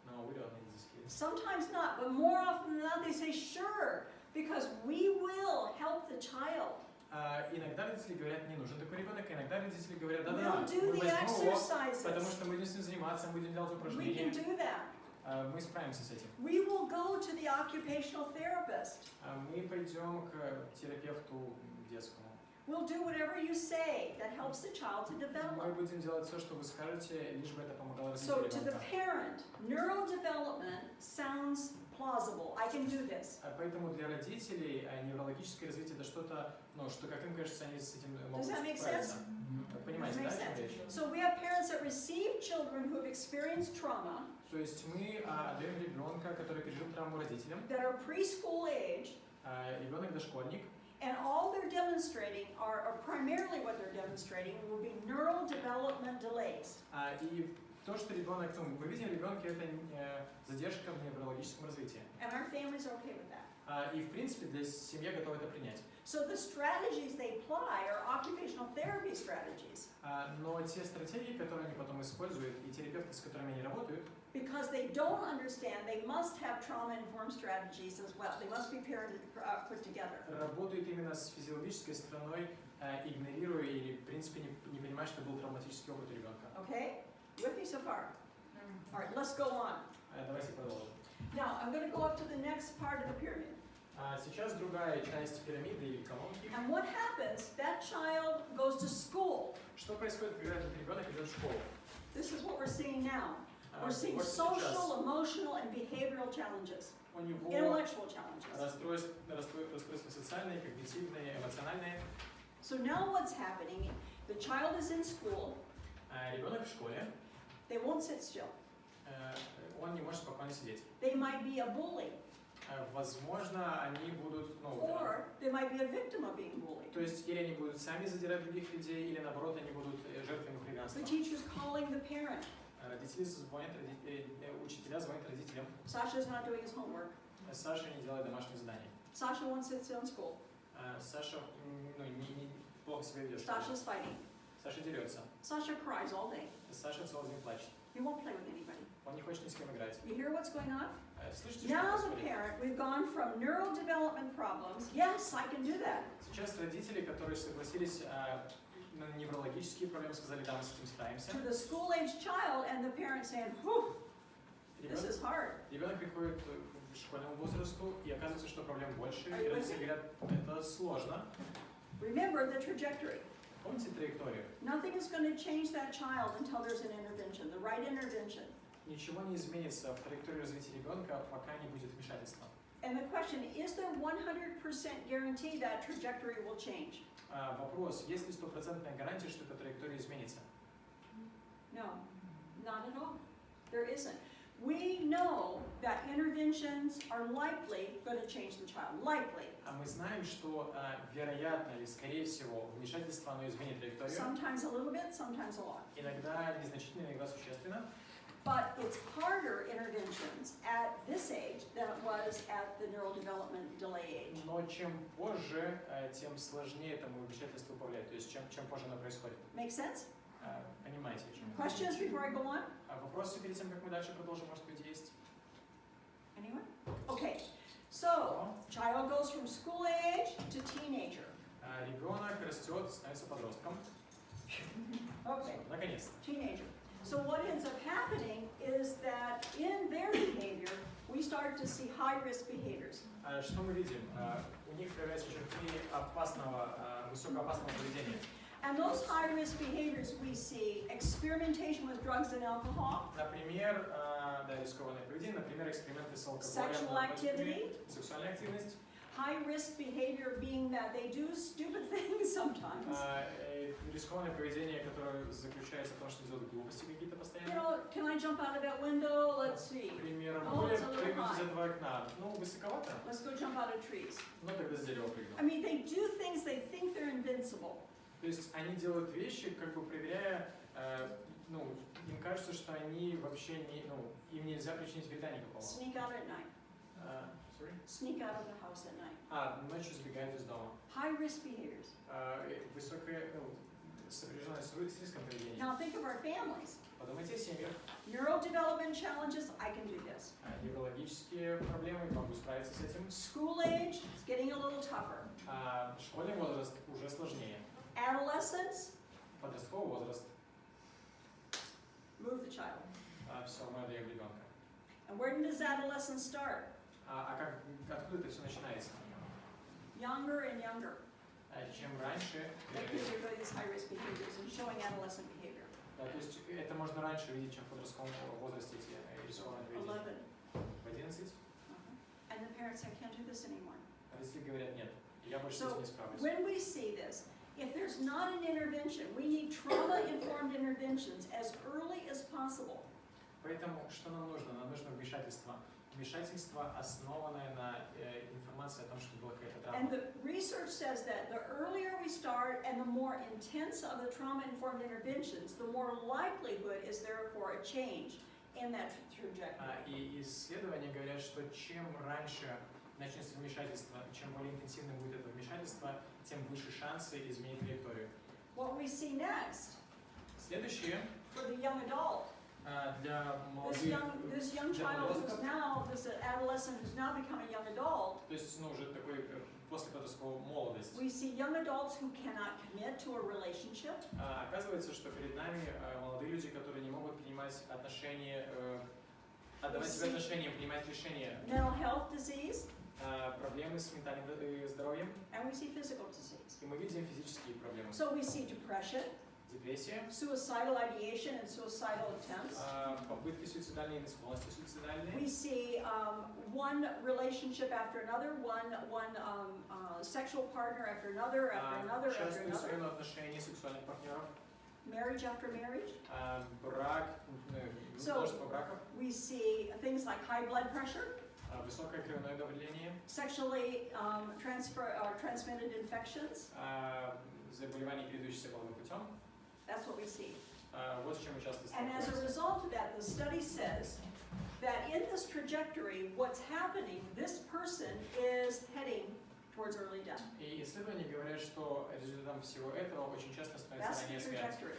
No, we don't need this kid. Sometimes not, but more often than not they say, sure, because we will help the child. Иногда родители говорят, не нужен такой ребенок, иногда родители говорят, We'll да-да, do мы the возьмем его, exercises. потому что мы будем с ним заниматься, мы будем делать We can упражнения, do that. мы справимся с этим. We will go to the occupational therapist. Мы пойдем к терапевту детскому. We'll do whatever you say that helps the child to Мы develop. будем делать все, что вы скажете, лишь бы это помогало So развитию to the ребенка. parent, neurodevelopment sounds plausible. I can do this. Поэтому для родителей неврологическое развитие это что-то, ну, что, как им кажется, они с этим могут Does that make справиться. sense? Понимаете, да, Does о that чем make речь? So we have parents that receive children who have experienced trauma То есть мы отдаем ребенка, который пережил травму родителям, that are preschool age, ребенок дошкольник, and all they're demonstrating or primarily what they're demonstrating will be neurodevelopment delays. и то, что ребенок, ну, мы видим в ребенке, это задержка в неврологическом развитии. And our families are okay with that. И в принципе для семьи готова это принять. So the strategies they apply are occupational therapy strategies Но те стратегии, которые они потом используют, и терапевты, с которыми они работают, because they don't understand they must have trauma-informed strategies as well. They must be put together. работают именно с физиологической стороной, игнорируя или, в принципе, не понимая, что был травматический опыт у ребенка. Okay? With me so far? All right, let's go on. Давайте продолжим. Now, I'm going to go up to the next part of the pyramid. Сейчас другая часть пирамиды или колонки. And what happens, that child goes to school. Что происходит, когда этот ребенок идет в школу? This is what we're seeing now. We're Вот seeing сейчас social, emotional, and behavioral challenges, у него intellectual challenges. расстройства социальные, когнитивные, эмоциональные. So now what's happening, the child is in school, Ребенок в школе, they won't sit still. Он не может спокойно сидеть. They might be a bully, Возможно, они будут, or they might be a victim of being bullied. то есть или они будут сами задирать других людей, или наоборот, они будут жертвами хулиганства. The teacher's calling the parent. Родители звонят, учителя звонят родителям. Sasha's not doing his homework. Саша не делает домашних заданий. Sasha won't sit still in school. Саша плохо себя ведет. Sasha's fighting. Саша дерется. Sasha cries all day. Саша целый день плачет. He won't play with anybody. Он не хочет ни с кем играть. You hear what's going on? Слышите, что Now the происходит? parent, we've gone from neurodevelopment problems. Yes, I can do that. Сейчас родители, которые согласились на неврологические проблемы, сказали, да, мы с этим справимся. To the school-age child and the parent saying, whew, this is hard. Ребенок приходит к школьному возрасту, и оказывается, что проблем больше, Are и you with родители me? говорят, это сложно. Remember the trajectory. Помните траекторию? Nothing is going to change that child until there's an intervention, the right intervention. Ничего не изменится в траектории развития ребенка, пока не будет вмешательства. And the question, is there 100% guarantee that trajectory will change? Вопрос, есть ли стопроцентная гарантия, что эта траектория изменится? No, not at all. There isn't. We know that interventions are likely going to change the child. Likely. Мы знаем, что вероятно или скорее всего вмешательство оно изменит траекторию. Sometimes a little bit, sometimes a lot. Иногда незначительно, иногда существенно. But it's harder interventions at this age than it was at the neurodevelopment delay age. Но чем позже, тем сложнее этому вмешательству управлять. То есть чем позже оно происходит. Make sense? Понимаете, о чем я? Questions before I go on? Вопросы перед тем, как мы дальше продолжим, может быть, есть? Anyone? Okay. So, child goes from school age to teenager. Ребенок растет, становится подростком. Okay. Наконец-то. Teenager. So what ends up happening is that in their behavior, we start to see high-risk behaviors. Что мы видим? У них появляются черты высокоопасного поведения. And those high-risk behaviors we see experimentation with drugs and alcohol, Например, да, рискованное поведение, например, эксперименты с алкоголем, Sexual activity. сексуальная активность. high-risk behavior being that they do stupid things sometimes. Рискованное поведение, которое заключается в том, что делают глупости какие-то You постоянно. know, can I jump out of that window? Let's see. Например, Oh, могу я it's a little прыгнуть из high. этого окна? Ну, высоковато. Let's go jump out of trees. Ну, тогда с дерева прыгну. I mean, they do things they think they're invincible. То есть они делают вещи, как бы проверяя, им кажется, что они вообще не, им нельзя причинить вреда никакого. Sneak out at night. Sorry? Sneak out of the house at night. Ночью сбегают из дома. High-risk behaviors. Высокое, сопряженное с риском поведения. Now think of our families. Подумайте о семьях. Neurodevelopment challenges, I can do this. Неврологические проблемы, могу справиться с этим. School age is getting a little tougher. Школьный возраст уже сложнее. Adolescence, Подростковый возраст. move the child. Все, мы отдаем ребенка. And where does adolescence start? Откуда это все начинается? Younger and younger. Чем раньше, They can do these high-risk behaviors and showing adolescent behavior. то есть это можно раньше видеть, чем в подростковом возрасте эти рискованные поведения. 11. В 11. And the parent parents, I can't do this anymore. Родители говорят, нет, я больше с So этим не справлюсь. when we see this, if there's not an intervention, we need trauma-informed interventions as early as possible. Поэтому что нам нужно? Нам нужно вмешательство. Вмешательство, основанное на информации о том, что была какая-то And травма. the research says that the earlier we start and the more intense of the trauma-informed interventions, the more likelihood is there for a change in that trajectory. И исследования говорят, что чем раньше начнется вмешательство, чем более интенсивным будет это вмешательство, тем выше шансы изменить траекторию. What we see next Следующее for the young adult, для this молодых, young для child who's подростков, now, this adolescent who's now become a young adult, то есть уже такой после подростковой молодости. we see young adults who cannot commit to a relationship. Оказывается, что перед нами молодые люди, которые не могут принимать отношения, отдавать себе отношения, принимать решения, Mental health disease, проблемы с ментальным здоровьем, and we see physical disease. и мы видим физические проблемы. So we see depression, Депрессия, suicidal ideation and suicidal attempts. попытки суицидальные или склонности суицидальные. We see one relationship after another, one sexual partner after another, after another, after Частые another. смены отношений сексуальных партнеров, Marriage after marriage. брак, множество браков, We see things like high blood pressure, высокое кровяное давление, sexually transmitted infections. заболевания, передающиеся половым путем. That's what we see. Вот с чем мы часто And as a сталкиваемся. result of that, the study says that in this trajectory, what's happening, this person is heading towards early death. И исследования говорят, что результатом всего этого очень часто That's становится the ранняя смерть. trajectory.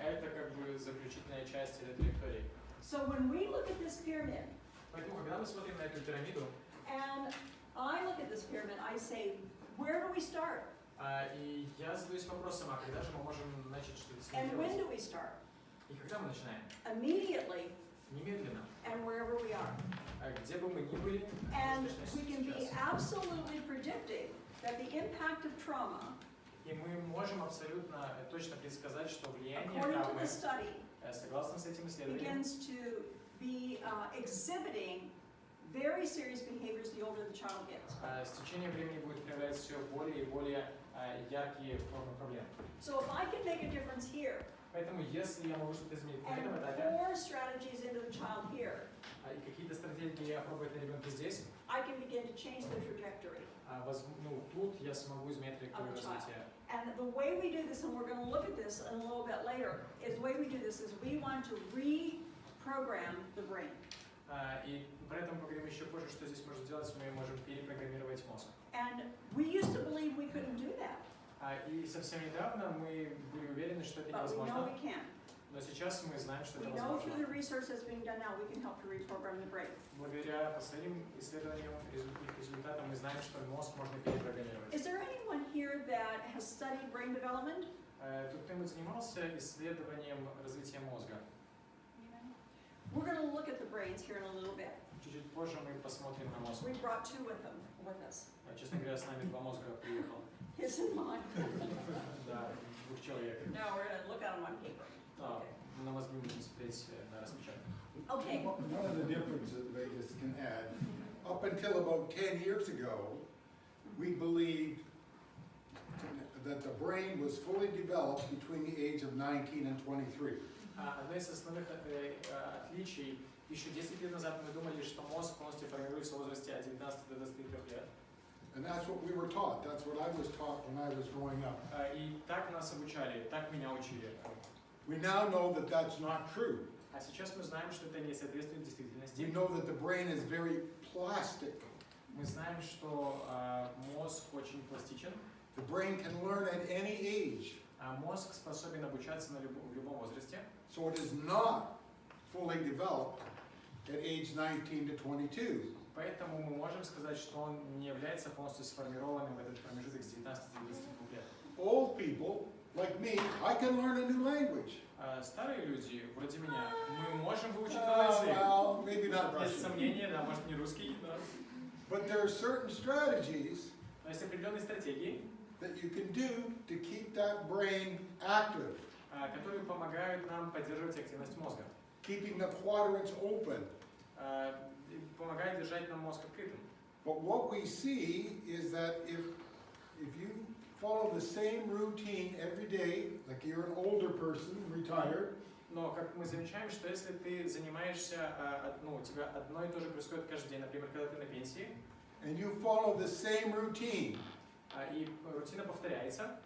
Это как бы заключительная часть этой траектории. So when we look at this pyramid, Поэтому, когда мы смотрим на эту пирамиду, and I look at this pyramid, I say, where do we start? и я задаюсь вопросом, а когда же мы можем начать что-то с And ним when делать? do we start? И когда мы начинаем? Immediately Немедленно. and wherever we are. Где бы мы ни были, And можно начать we can be сейчас. absolutely predicting that the impact of trauma, И мы можем абсолютно точно предсказать, что влияние according to травмы, the study, согласно с этим исследованием, begins to be exhibiting very serious behaviors the older the child gets. с tечением времени будет проявлять все более и более яркие формы проблем. So if I can make a difference here Поэтому, если я могу что-то изменить на and этом этапе, pour strategies into the child here, и какие-то стратегии опробовать на ребенке здесь, I can begin to change the trajectory. тут я смогу изменить траекторию развития. And the way we do this, and we're going to look at this a little bit later, is the way we do this is we want to reprogram the brain. И про это мы поговорим еще позже, что здесь можно сделать, мы можем перепрограммировать мозг. And we used to believe we couldn't do that, И совсем недавно мы были уверены, что это but we know невозможно, we can. но сейчас мы знаем, что We это know through возможно. the research that's being done now, we can help to reprogram the brain. Благодаря последним исследованиям, их результатам, мы знаем, что мозг можно перепрограммировать. Is there anyone here that has studied brain development? Тут кто-нибудь занимался исследованием развития мозга? We're going to look at the brains here in a little bit. Чуть-чуть позже мы посмотрим на мозг. We brought two with us, Честно говоря, с нами два мозга приехал. his and mine. Да, двух человек. Now we're going to look at them on paper. На мозги мы будем смотреть на распечатку. Okay. One of the differences Vegas can add, up until about 10 years ago, we believed that the brain was fully developed between the age of 19 and 23. Одно из основных отличий, еще 10 лет назад мы думали, что мозг полностью формируется в возрасте от 19 до 23 лет. And that's what we were taught. That's what I was taught when I was growing up. И так нас обучали, так меня учили. We now know that that's not true. А сейчас мы знаем, что это не соответствует действительности. We know that the brain is very plastic. Мы знаем, что мозг очень пластичен. The brain can learn at any age. Мозг способен обучаться в любом возрасте. So it is not fully developed at age 19 to 22. Поэтому мы можем сказать, что он не является полностью сформированным в этот промежуток с 19 до 22 лет. Old people, like me, I can learn a new language. Старые люди, вроде меня, мы можем выучить новый язык. Well, maybe not Есть Russian. сомнения, да, может не русский, да. But there are certain strategies Но есть определенные стратегии, that you can do to keep that brain active, которые помогают нам поддерживать активность мозга. keeping the quadrants open. Помогают держать нам мозг открытым. But what we see is that if you follow the same routine every day, like you're an older person, retired, Но как мы замечаем, что если ты занимаешься, у тебя одно и то же происходит каждый день, например, когда ты на пенсии, and you follow the same routine, и рутина повторяется,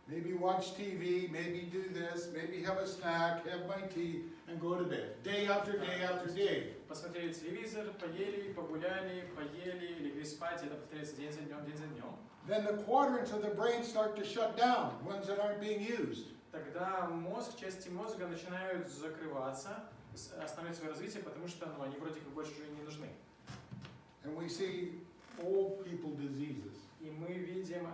maybe watch TV, maybe do this, maybe have a snack, have my tea, and go to bed, day after day after day. посмотрели телевизор, поели, погуляли, поели, легли спать, и это повторяется день за днем, день за днем. Then the quadrants of the brain start to shut down, ones that aren't being used. Тогда части мозга начинают закрываться, останавливать свое развитие, потому что они вроде как больше уже не нужны. And we see old people diseases. И мы видим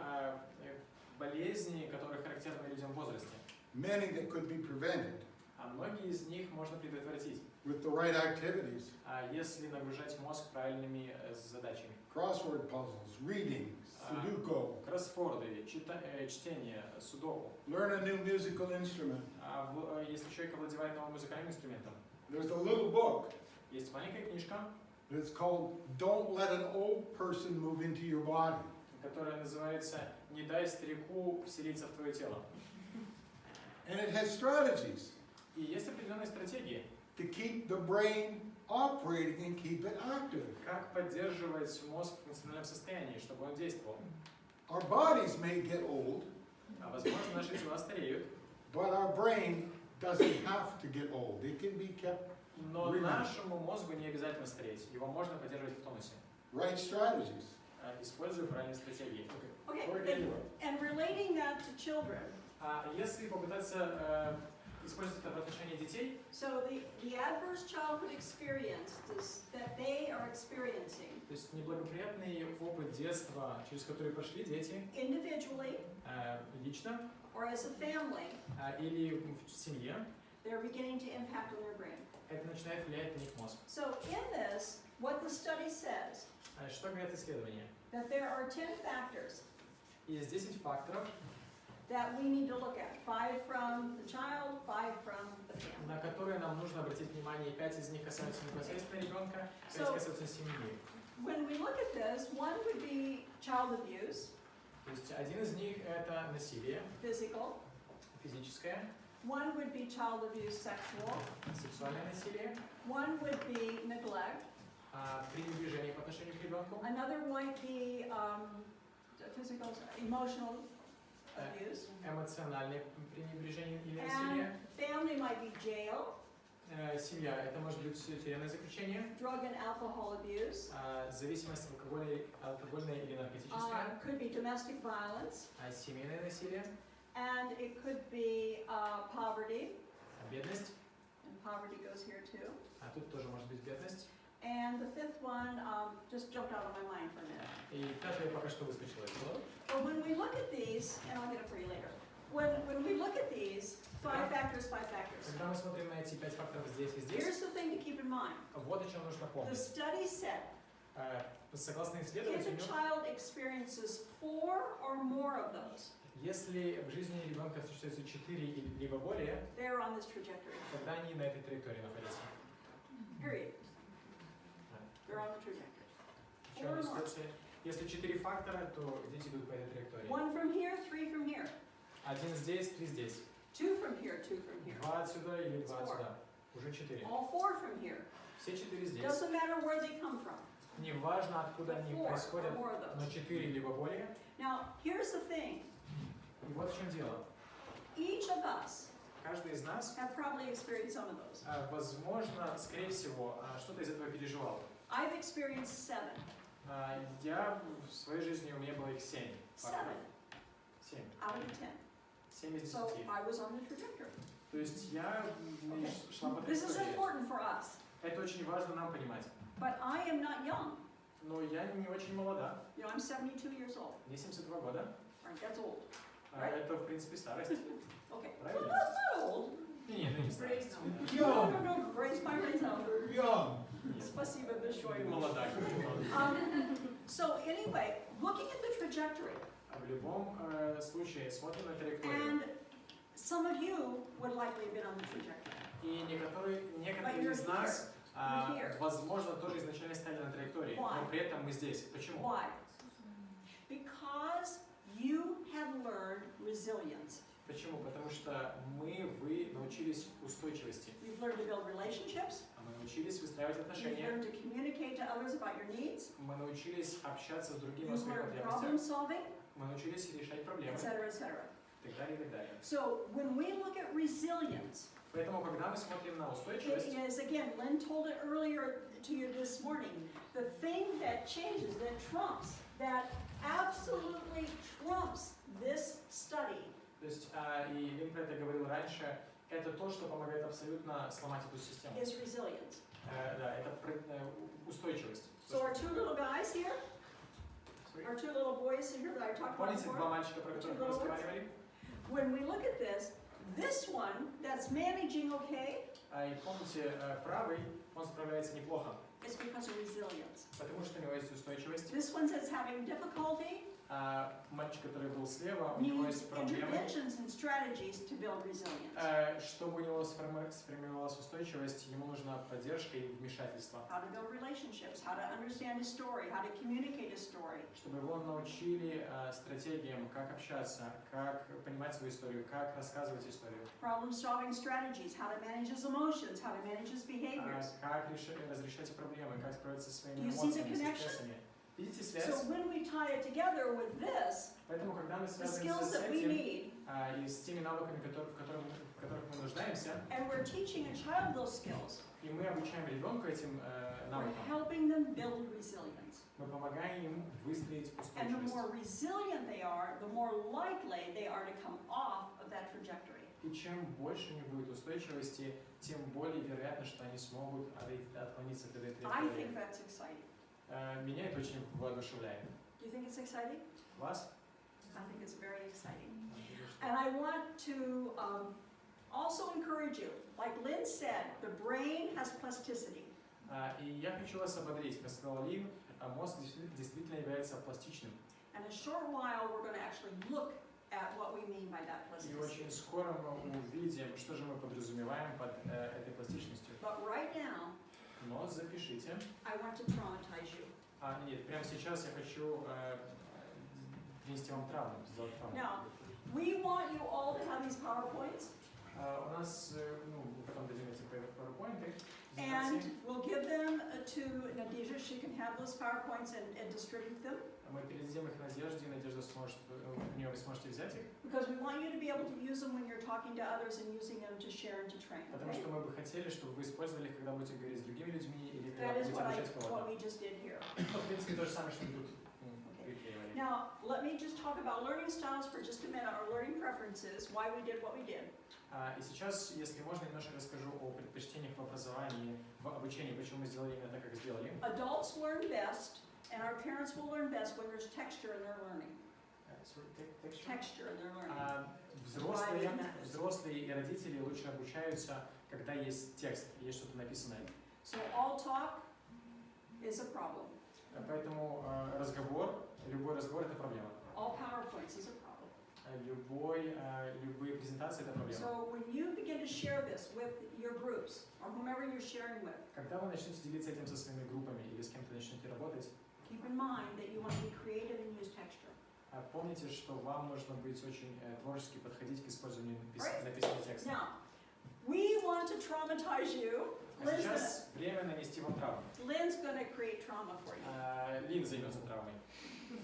болезни, которые характерны людям в возрасте. Many that could be prevented А многие из них можно предотвратить, with the right activities. если нагружать мозг правильными задачами. Crossword puzzles, reading, Sudoku, Кроссворды, чтение, судоку. learn a new musical instrument. Если человек овладевает новым музыкальным инструментом. There's a little book Есть маленькая книжка, that's called Don't Let an Old Person Move Into Your Body. которая называется «Не дай старику вселиться в твое тело». And it has strategies И есть определенные стратегии, to keep the brain operating and keep it active. как поддерживать мозг в функциональном состоянии, чтобы он действовал. Our bodies may get old, Возможно, наши тела стареют, but our brain doesn't have to get old. It can be kept. но нашему мозгу не обязательно стареть. Его можно поддерживать в тонусе, Right strategies. используя правильные стратегии. Okay, and relating that to children, Если попытаться использовать это в отношении детей, so the adverse childhood experience that they are experiencing то есть неблагоприятный опыт детства, через который прошли дети, individually лично or as a family, или в семье, they're beginning to impact on their brain. это начинает влиять на их мозг. So in this, what the study says, Что говорят исследования? that there are 10 factors Есть 10 факторов, that we need to look at. 5 from the child, 5 from the family. на которые нам нужно обратить внимание. 5 из них касаются непосредственно ребенка, 5 So- касаются семьи. When we look at this, one would be child abuse, То есть один из них это насилие physical. физическое, One would be child abuse sexual. сексуальное насилие, One would be neglect. пренебрежение по отношению к ребенку, Another might be physical, emotional abuse. эмоциональное пренебрежение или And насилие. family might be jail, Семья это может быть тюремное заключение, drug and alcohol abuse. зависимость алкогольная или наркотическая, Could be domestic violence. семейное насилие, And it could be poverty. бедность, And poverty goes here too. тут тоже может быть бедность. And the fifth one just jumped out of my mind for a minute. И пятое пока что выскочило из головы. But when we look at these, and I'll get it for you later, when we look at these, 5 factors, 5 factors, Когда мы смотрим на эти 5 факторов здесь и здесь, here's the thing to keep in mind. вот о чем нужно The помнить. study said Согласно if a исследователю, child experiences 4 or more of those, если в жизни ребенка встречаются 4 либо более, they're on this trajectory. тогда они на этой траектории находятся. Period. They're on the trajectory. Причем, 4 or more. если 4 фактора, то дети идут по этой траектории. 1 from here, 3 from here. 1 здесь, 3 здесь. 2 from here, 2 from here. 2 отсюда или 2 It's four. отсюда. Уже 4. All 4 from here. Все 4 здесь. Doesn't matter where they come from. Неважно, откуда они 4 or происходят, more of но those. 4 либо более. Now, here's the thing. И вот в чем дело. Each of us Каждый из нас, have probably experienced some of those. возможно, скорее всего, что-то из этого переживал. I've experienced 7. Я в своей жизни, у меня было их 7. 7 7. out of the 10. 7 из 10. So I was on the trajectory. То есть я шла по This is траектории. important for us. Это очень важно нам понимать. But I am not young. Но я не очень молода. You know, I'm 72 years old. Мне 72 года. Right, that's old. Right. Это, в принципе, старость. Okay. Правильно? Well, that's not old. Не старость. No, raise my raise up. Young. Спасибо большое. Молода. So anyway, looking at the trajectory, В любом случае, смотрим на траекторию. and some of you would likely have been on the trajectory. И некоторые But you're из нас here. возможно, тоже изначально стали на траектории, Why? но при этом мы здесь. Почему? Why? Because you have learned resilience. Почему? Потому что вы научились устойчивости. You've learned to build relationships. Мы научились выстраивать You've отношения. learned to communicate to others about your needs. Мы научились общаться с другими о You've своих learned problem потребностях. solving, Мы научились решать проблемы. etc., etc. И так далее, и так далее. So when we look at resilience, Поэтому, когда мы смотрим на it устойчивость, is, again, Lynn told it earlier to you this morning, the thing that changes, that trumps, that absolutely trumps this study то есть, и Лин про это говорил раньше, это то, что помогает абсолютно сломать эту систему. is resilience. Да, это устойчивость. So our two little guys here, our two little boys here that I talked about Помните два before, мальчика, про которых мы разговаривали? when we look at this one that's managing okay, И помните, правый, он справляется неплохо, it's because of resilience. потому что у него есть устойчивость. This one that's having difficulty А мальчик, который был слева, у него needs есть проблемы. interventions and strategies to build resilience. Чтобы у него сформировалась устойчивость, ему нужна поддержка и вмешательство. How to build relationships, how to understand a story, how to communicate a story. Чтобы его научили стратегиям, как общаться, как понимать свою историю, как рассказывать историю. Problem-solving strategies, how to manage his emotions, how to manage his behaviors. Как разрешать проблемы, как справиться со своими Do you see the эмоциями, со connection? стрессами. Видите So связь? when we tie it together with this, Поэтому, когда мы the связываемся skills с that we этим need, и с теми навыками, в которых мы нуждаемся, and we're teaching a child those skills, и мы обучаем ребенка этим we're навыкам, helping them build resilience. мы помогаем им выстроить And the устойчивость. more resilient they are, the more likely they are to come off of that trajectory. И чем больше у них будет устойчивости, тем более вероятно, что они смогут отклониться от этой I траектории. think that's exciting. Меня это очень воодушевляет. Do you think it's exciting? Вас? I think it's very exciting. And I want to also encourage you, like Lynn said, the brain has plasticity. И я хочу вас ободрить, как сказал Лин, мозг действительно является пластичным. In a short while, we're going to actually look at what we mean by that И plasticity. очень скоро мы увидим, что же мы подразумеваем под этой пластичностью. But right now, Но запишите. I want to traumatize you. Нет, прямо сейчас я хочу принести вам травму, сделать травму. Now, we want you all to have these PowerPoints, У нас, мы потом дадим эти PowerPoint, and презентации. we'll give them to Nadija. She can have those PowerPoints and distribute them, Мы передадим их Надежде, и Надежда сможет, у нее вы сможете взять их, because we want you to be able to use them when you're talking to others and using them to share and to train. потому Okay? что мы бы хотели, чтобы вы использовали их, когда будете говорить с другими людьми или когда That is будете обучать what кого-то. we just did here. В принципе, то же самое, что мы тут Okay. приклеивали. Now, let me just talk about learning styles for just a minute, or learning preferences, why we did what we did. И сейчас, если можно, немножко расскажу о предпочтениях в образовании, в обучении, почему мы сделали именно так, как сделали. Adults learn best, and our parents will learn best when there's texture in their learning. Texture in their learning. Взрослые и родители лучше обучаются, когда есть текст, есть что-то написанное. So all talk is a problem. Поэтому любой разговор это проблема. All PowerPoints is a problem. Любые презентации это проблема. So when you begin to share this with your groups, or whomever you're sharing with, Когда вы начнете делиться этим со своими группами или с кем-то начнете работать, keep in mind that you want to be creative and use texture. помните, что вам нужно быть очень творчески подходить к использованию Right. написанного текста. Now, we want to traumatize you. А сейчас время нанести вам травму. Lynn's going to create trauma for you. Лин займется травмой.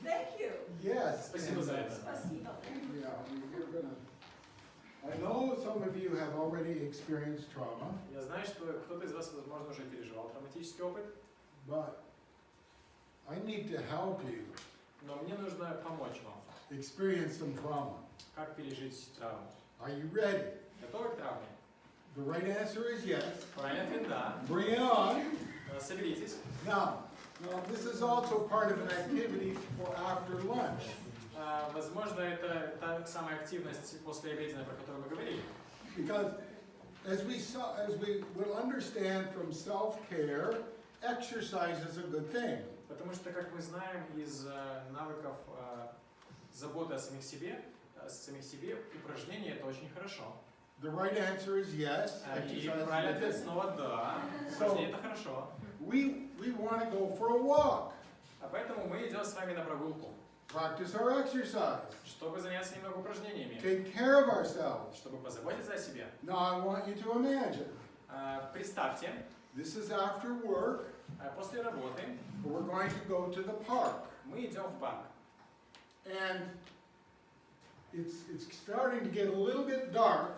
Thank you. Yes. Спасибо за это. Спасибо. Yeah, we're gonna. I know some of you have already experienced trauma, Я знаю, что кто-то из вас, возможно, уже переживал травматический опыт, but I need to help you но мне нужно помочь вам, experience some trauma. как пережить травму. Are you ready? Готовы к травме? The right answer is yes. Правильный ответ да. Bring it on. Соберитесь. Now, this is also part of an activity for after lunch. Возможно, это та самая активность после обеденной, про которую мы говорили. Because as we will understand from self-care, exercise is a good thing. Потому что, как мы знаем из навыков заботы о самих себе, упражнения это очень хорошо. The right answer is yes. И Exercise правильный is ответ good. снова да. Упражнение это хорошо. We want to go for a walk, А поэтому мы идем с вами на прогулку, practice our exercise, чтобы заняться немного упражнениями, take care of ourselves. чтобы позаботиться о себе. Now I want you to imagine, Представьте, this is after work, после работы we're going to go to the park. мы идем в парк. And it's starting to get a little bit dark,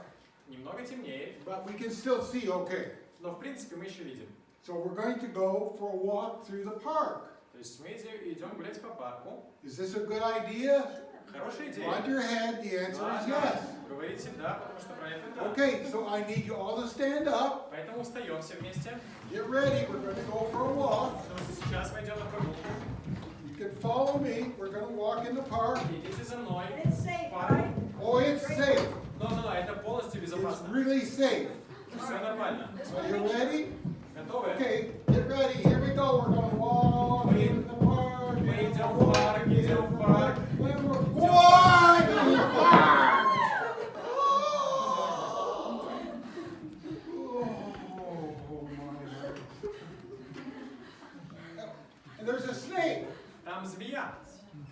Немного темнеет, but we can still see okay. но в принципе мы еще видим. So we're going to go for a walk through the park. То есть мы идем гулять по парку. Is this a good idea? Хорошая идея. Nod your head, the answer is Да, yes. говорите да, потому что правильный ответ да. Okay, so I need you all to stand up. Поэтому встаем все вместе. Get ready, we're going to go for a walk. Потому что сейчас мы идем на прогулку. You can follow me, we're going to walk in the park. Идите за мной. And it's safe, right? Oh, it's safe. Но, это полностью It's безопасно. really safe. Все нормально. Are you ready? Готовы? Okay, get ready, here we go. We're going to walk in the park. Мы идем в парк, идем в парк. Walk in the park! And there's a snake. Там змея.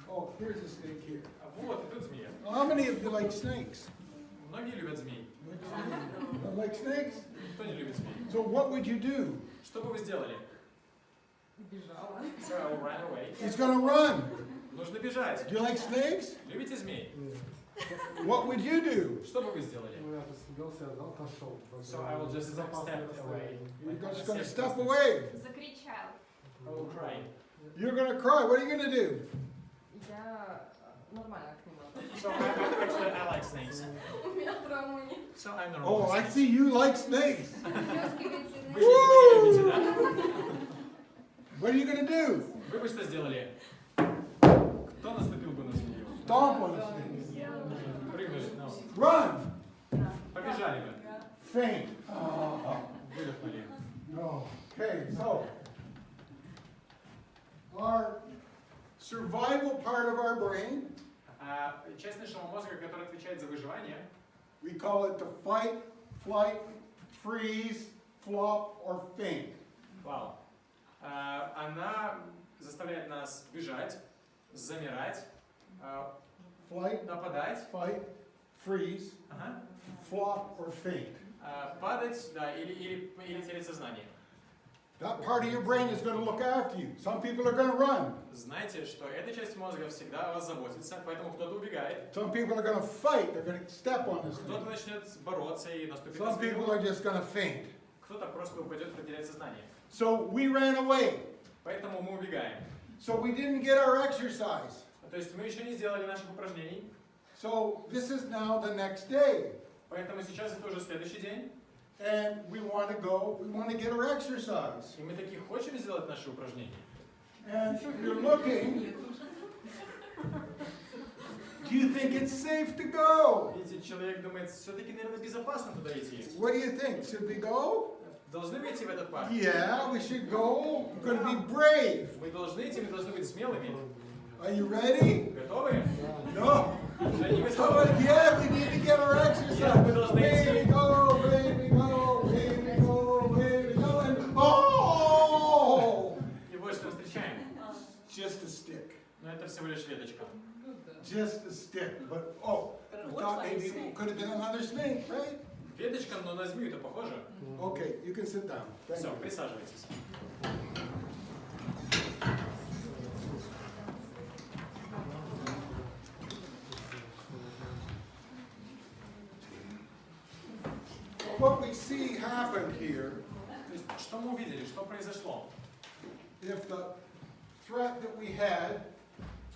Oh, here's a snake here. Вот, и тут змея. How many of you like snakes? Многие любят змей. Don't like snakes? Кто не любит змей? So what would you do? Что бы вы сделали? So I will run away. He's gonna run. Нужно бежать. Do you like snakes? Любите змей? What would you do? Что бы вы сделали? Ну, я посмеялся, отошел. So I will just step away. You're just gonna step away. Закричал. I will cry. You're gonna cry. What are you gonna do? Я нормально к ним отношусь. So actually I like snakes. У меня травмы нет. So I'm normal. Oh, I see you like snakes. Вы же змеи любите, да? What are you gonna do? Вы бы что сделали? Кто наступил бы на змею? Stomp on the snake. Прыгнули? No. Run. Побежали бы. Faint. Выдохнули. No. Okay, so our survival part of our brain, Часть нашего мозга, которая отвечает за выживание, we call it the fight, flight, freeze, flop, or faint. вау, она заставляет нас бежать, замирать, Flight, нападать, fight, freeze, ага, flop, or faint. падать, да, или терять сознание. That part of your brain is going to look after you. Some people are going to run. Знайте, что эта часть мозга всегда о вас заботится, поэтому кто-то убегает, Some people are going to fight. They're going to step on this кто-то thing. начнет бороться и наступит на Some people змею, are just going to faint. кто-то просто упадет и потеряет сознание. So we ran away. Поэтому мы убегаем. So we didn't get our exercise. То есть мы еще не сделали наших упражнений, So this is now the next day. поэтому сейчас это уже следующий день, And we want to go, we want to get our exercise. и мы такие хотим сделать наши упражнения. And you're looking, do you think it's safe to go? Видите, человек думает, все-таки, наверное, безопасно туда идти. What do you think? Should we go? Должны мы идти в этот парк? Yeah, we should go. We're going to be brave. Мы должны идти, мы должны быть смелыми. Are you ready? Готовы? No. Уже не So готовы? yeah, we need to get our exercise. Yeah, we должны Way идти. we go, way we go, way we go, way we go, and oh! И вот что встречаем. Just a stick. Но это всего лишь веточка. Just a stick. But oh, But it I looks thought like a maybe snake. it could have been another snake, right? Веточка, но на змею-то похоже. Okay, you can sit down. Thank Все, you. присаживайтесь. What we see happened here, То есть, что мы увидели, что произошло? if the threat that we had,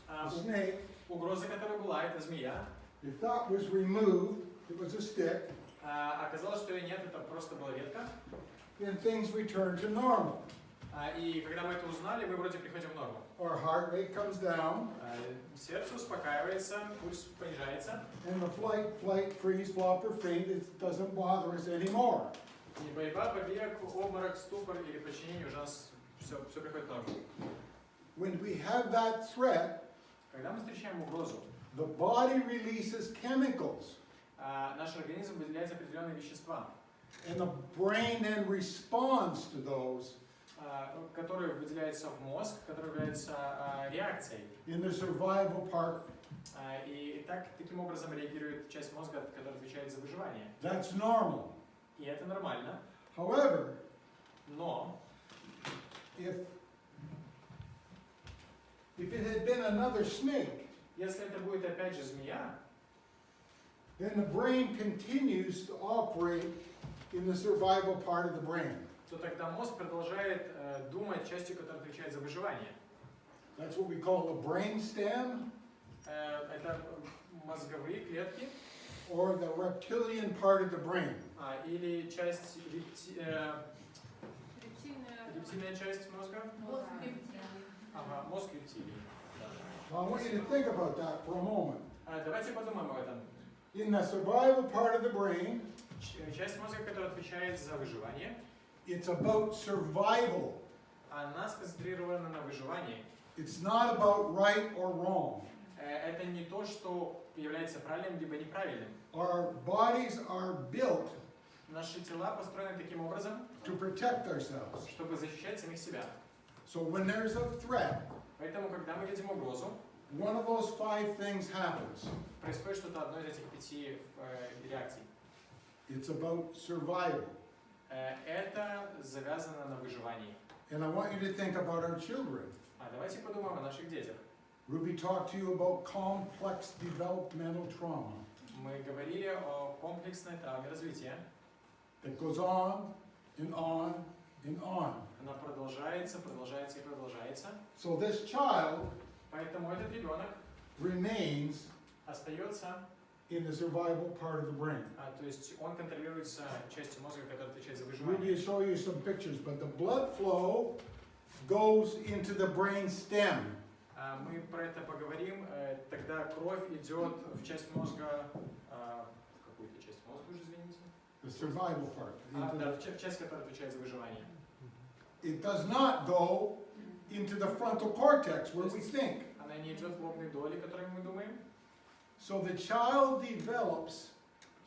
А, the snake, Угроза, которая была, это змея, if that was removed, it was a stick, оказалось, что ее нет, это просто была ветка. then things return to normal. И когда мы это узнали, мы вроде приходим в норму. Our heart rate comes down, Сердце успокаивается, пульс понижается, and the flight, freeze, flop, or faint, it doesn't bother us anymore. и борьба, побег, обморок, ступор или подчинение уже у нас все приходит в норму. When we have that threat, Когда мы встречаем угрозу, the body releases chemicals. наш организм выделяет определенные вещества, And the brain then responds to those которые выделяются в мозг, которые являются реакцией. in the survival part. И таким образом реагирует часть мозга, которая отвечает за выживание. That's normal. И это нормально. However, Но if it had been another snake, если это будет опять же змея, then the brain continues to operate in the survival part of the brain. то тогда мозг продолжает думать частью, которая отвечает за выживание. That's what we call the brain stem Это мозговые клетки or the reptilian part of the brain. или часть Рептильная рептильная часть мозга. мозг рептилий. Ага, мозг рептилий. Now, I want you to think about that for a moment. Давайте подумаем об этом. In the survival part of the brain, Часть мозга, которая отвечает за выживание, it's about survival. она сконцентрирована на выживании. It's not about right or wrong. Это не то, что является правильным либо неправильным. Our bodies are built Наши тела построены таким образом, to protect ourselves. чтобы защищать самих себя. So when there's a threat, Поэтому, когда мы видим угрозу, one of those 5 things happens. происходит что-то одно из этих 5 реакций. It's about survival. Это завязано на выживании. And I want you to think about our children. Давайте подумаем о наших детях. Ruby talked to you about complex developmental trauma Мы говорили о комплексной травме развития. that goes on and on and on. Она продолжается, продолжается и продолжается. So this child Поэтому этот ребенок remains остается, in the survival part of the brain. то есть он контролируется частью мозга, которая отвечает за Ruby выживание. will show you some pictures, but the blood flow goes into the brain stem. Мы про это поговорим. Тогда кровь идет в часть мозга, какую-то часть мозга уже, извините. The survival part. into Да, the- в часть, которая отвечает за выживание. It does not go into the frontal cortex where we think. Она не идет в лобной доли, о которой мы думаем. So the child develops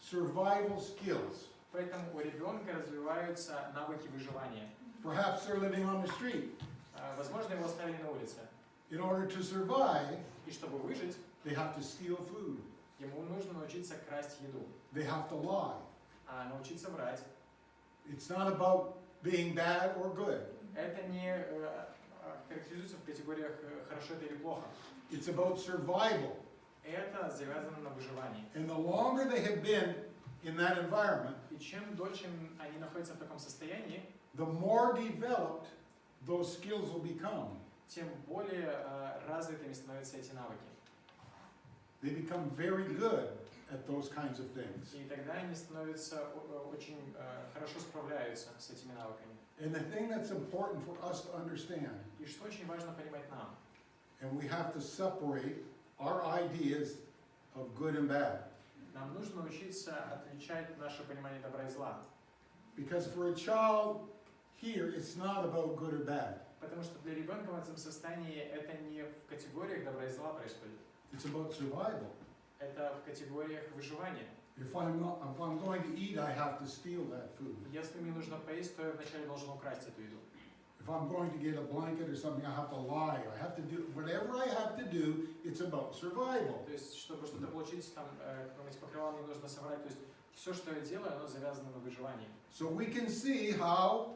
survival skills. Поэтому у ребенка развиваются навыки выживания. Perhaps they're living on the street. Возможно, его оставили на улице. In order to survive, И чтобы выжить, they have to steal food. ему нужно научиться красть еду, They have to lie. научиться врать. It's not about being bad or good. Это не характеризуется в категориях хорошо это или плохо. It's about survival. Это завязано на выживании. And the longer they have been in that environment, И чем дольше они находятся в таком состоянии, the more developed those skills will become. тем более развитыми становятся эти навыки. They become very good at those kinds of things. И тогда они становятся очень хорошо справляются с этими навыками. And the thing that's important for us to understand, И что очень важно понимать нам, and we have to separate our ideas of good and bad. нам нужно научиться отличать наше понимание добра и зла. Because for a child here, it's not about good or bad. Потому что для ребенка в этом состоянии это не в категориях добра и зла происходит. It's about survival. Это в категориях выживания. If I'm going to eat, I have to steal that food. Если мне нужно поесть, то я вначале должен украсть эту еду. If I'm going to get a blanket or something, I have to lie. I have to do whatever I have to do. It's about survival. То есть, чтобы что-то получить, там, какое-нибудь покрывало, мне нужно соврать. То есть, все, что я делаю, оно завязано на выживании. So we can see how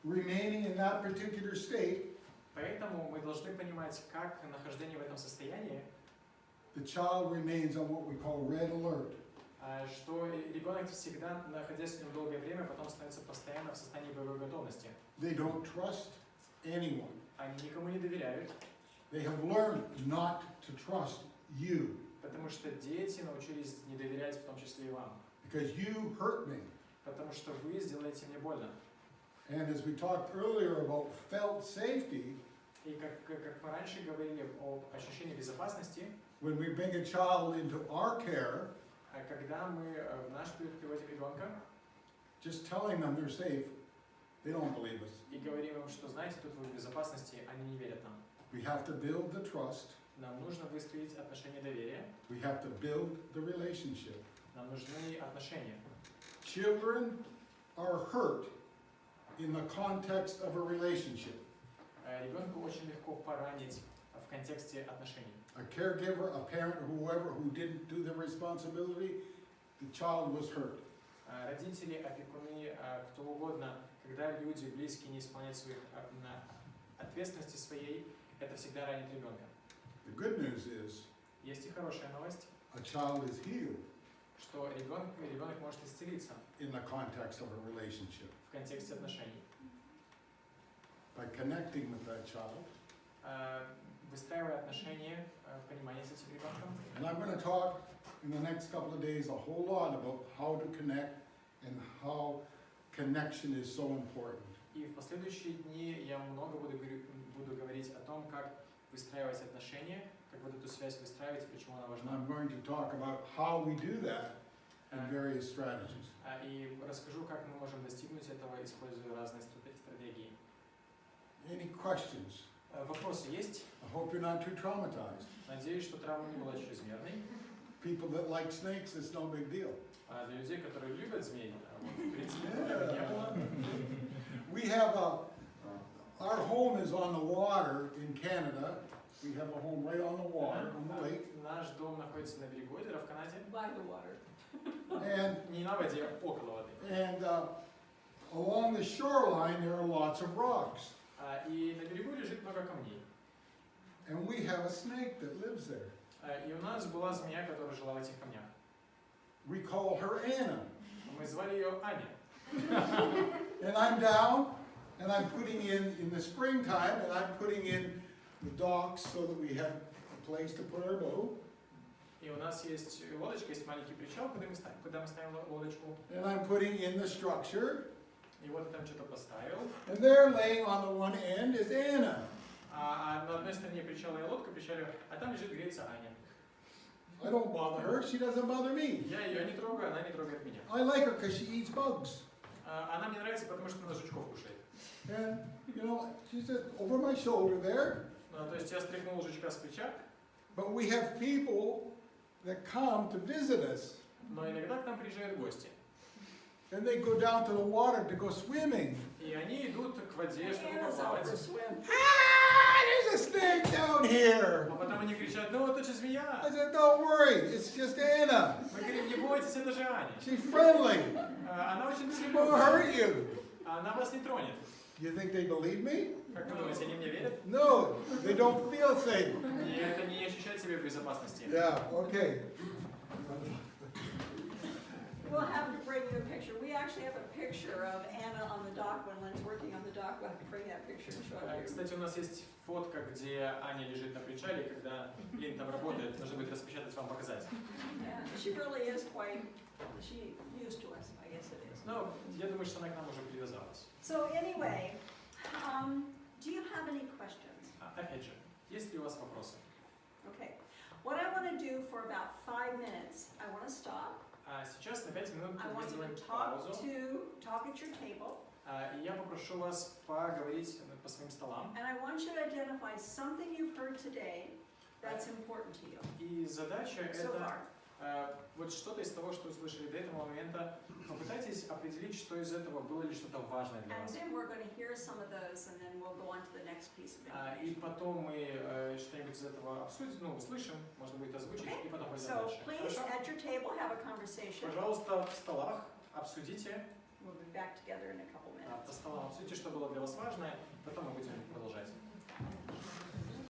remaining in that particular state, Поэтому мы должны понимать, как нахождение в этом состоянии, the child remains on what we call red alert. что ребенок всегда, находясь в нем долгое время, потом становится постоянно в состоянии боевой готовности. They don't trust anyone. Они никому не доверяют, They have learned not to trust you потому что дети научились не доверять, в том числе и вам. because you hurt me. Потому что вы сделаете мне больно. And as we talked earlier about felt safety, И как мы раньше говорили об ощущении безопасности, when we bring a child into our care, когда мы в наш приют приводим ребенка just telling them they're safe, they don't believe us. и говорим им, что знаете, тут вы в безопасности, они не верят нам. We have to build the trust. Нам нужно выстроить отношения доверия, We have to build the relationship. Нам нужны отношения. Children are hurt in the context of a relationship. Ребенку очень легко поранить в контексте отношений. A caregiver, a parent, whoever who didn't do the responsibility, the child was hurt. Родители, опекуны, кто угодно, когда люди близкие не исполняют своих ответственности своей, это всегда ранит ребенка. The good news is Есть и хорошая новость, a child is healed что ребенок может исцелиться in the context of a relationship. в контексте отношений. By connecting with that child. Выстраивая отношения, понимание с этим ребенком. And I'm going to talk in the next couple of days a whole lot about how to connect and how connection is so important. И в последующие дни я много буду говорить о том, как выстраивать отношения, как вот эту связь выстраивать и почему она And важна. I'm going to talk about how we do that in various strategies. И расскажу, как мы можем достигнуть этого, используя разные стратегии. Any questions? Вопросы есть? I hope you're not too traumatized. Надеюсь, что травма не была чрезмерной. People that like snakes, it's no big deal. А для людей, которые любят змей, в принципе, проблем не было. We have our home is on the water in Canada. We have a home right on the water, on the lake. Наш дом находится на берегу озера в Канаде. By the water. And Не на воде, а около воды. And along the shoreline, there are lots of rocks. И на берегу лежит много камней. And we have a snake that lives there. И у нас была змея, которая жила в этих камнях. We call her Anna. Мы звали ее Аня. And I'm down, and I'm putting in the springtime, and I'm putting in the docks so that we have a place to put our boat. И у нас есть лодочка, есть маленький причал, куда мы ставим лодочку. And I'm putting in the structure. И вот я там что-то поставил. And there, laying on the one end, is Anna. А на одной стороне причала я лодку причалю, а там лежит греется Аня. I don't bother her, she doesn't bother me. Я ее не трогаю, она не трогает меня. I like her because she eats bugs. Она мне нравится, потому что она жучков кушает. And, you know, she's just over my shoulder there. То есть я стряхнул жучка с плеча, But we have people that come to visit us. но иногда к нам приезжают гости. And they go down to the water to go swimming. И они идут к воде, чтобы Anna's out for a поплавать. swim. Ah, there's a snake down here. А потом они кричат, ну вот это же I змея. said, don't worry, it's just Anna. Мы говорим, не бойтесь, это же Аня. She's friendly. Она очень She won't слепая. hurt you. Она вас не тронет. You think they believe me? Как вы думаете, они мне верят? No, they don't feel safe. И это не ощущает себя в безопасности. Yeah, okay. We'll have to bring you a picture. We actually have a picture of Anna on the dock when Lynn's working on the dock. We'll have to bring that picture and show it to you. Кстати, у нас есть фотка, где Аня лежит на причале, и когда Лин там работает, нужно будет распечатать, вам показать. Yeah, she really is quite, she used to us, I guess it is. Но я думаю, что она к нам уже привязалась. So anyway, do you have any questions? Опять же, есть ли у вас вопросы? Okay. What I want to do for about 5 minutes, I want to stop. Сейчас на 5 минут I мы want you сделаем to talk паузу. at your table. И я попрошу вас поговорить по своим столам. And I want you to identify something you've heard today that's important to you И задача so это far. вот что-то из того, что услышали до этого момента, попытайтесь определить, что из этого было ли что-то важное для And вас. then we're going to hear some of those, and then we'll go on to the next piece of И information. потом мы что-нибудь из этого обсудим, услышим, можно будет озвучить, и потом пойдем So дальше. please, Хорошо? at your table, have a conversation. Пожалуйста, в столах обсудите, We'll be back together in a couple minutes. по столам обсудите, что было для вас важное, потом мы будем продолжать.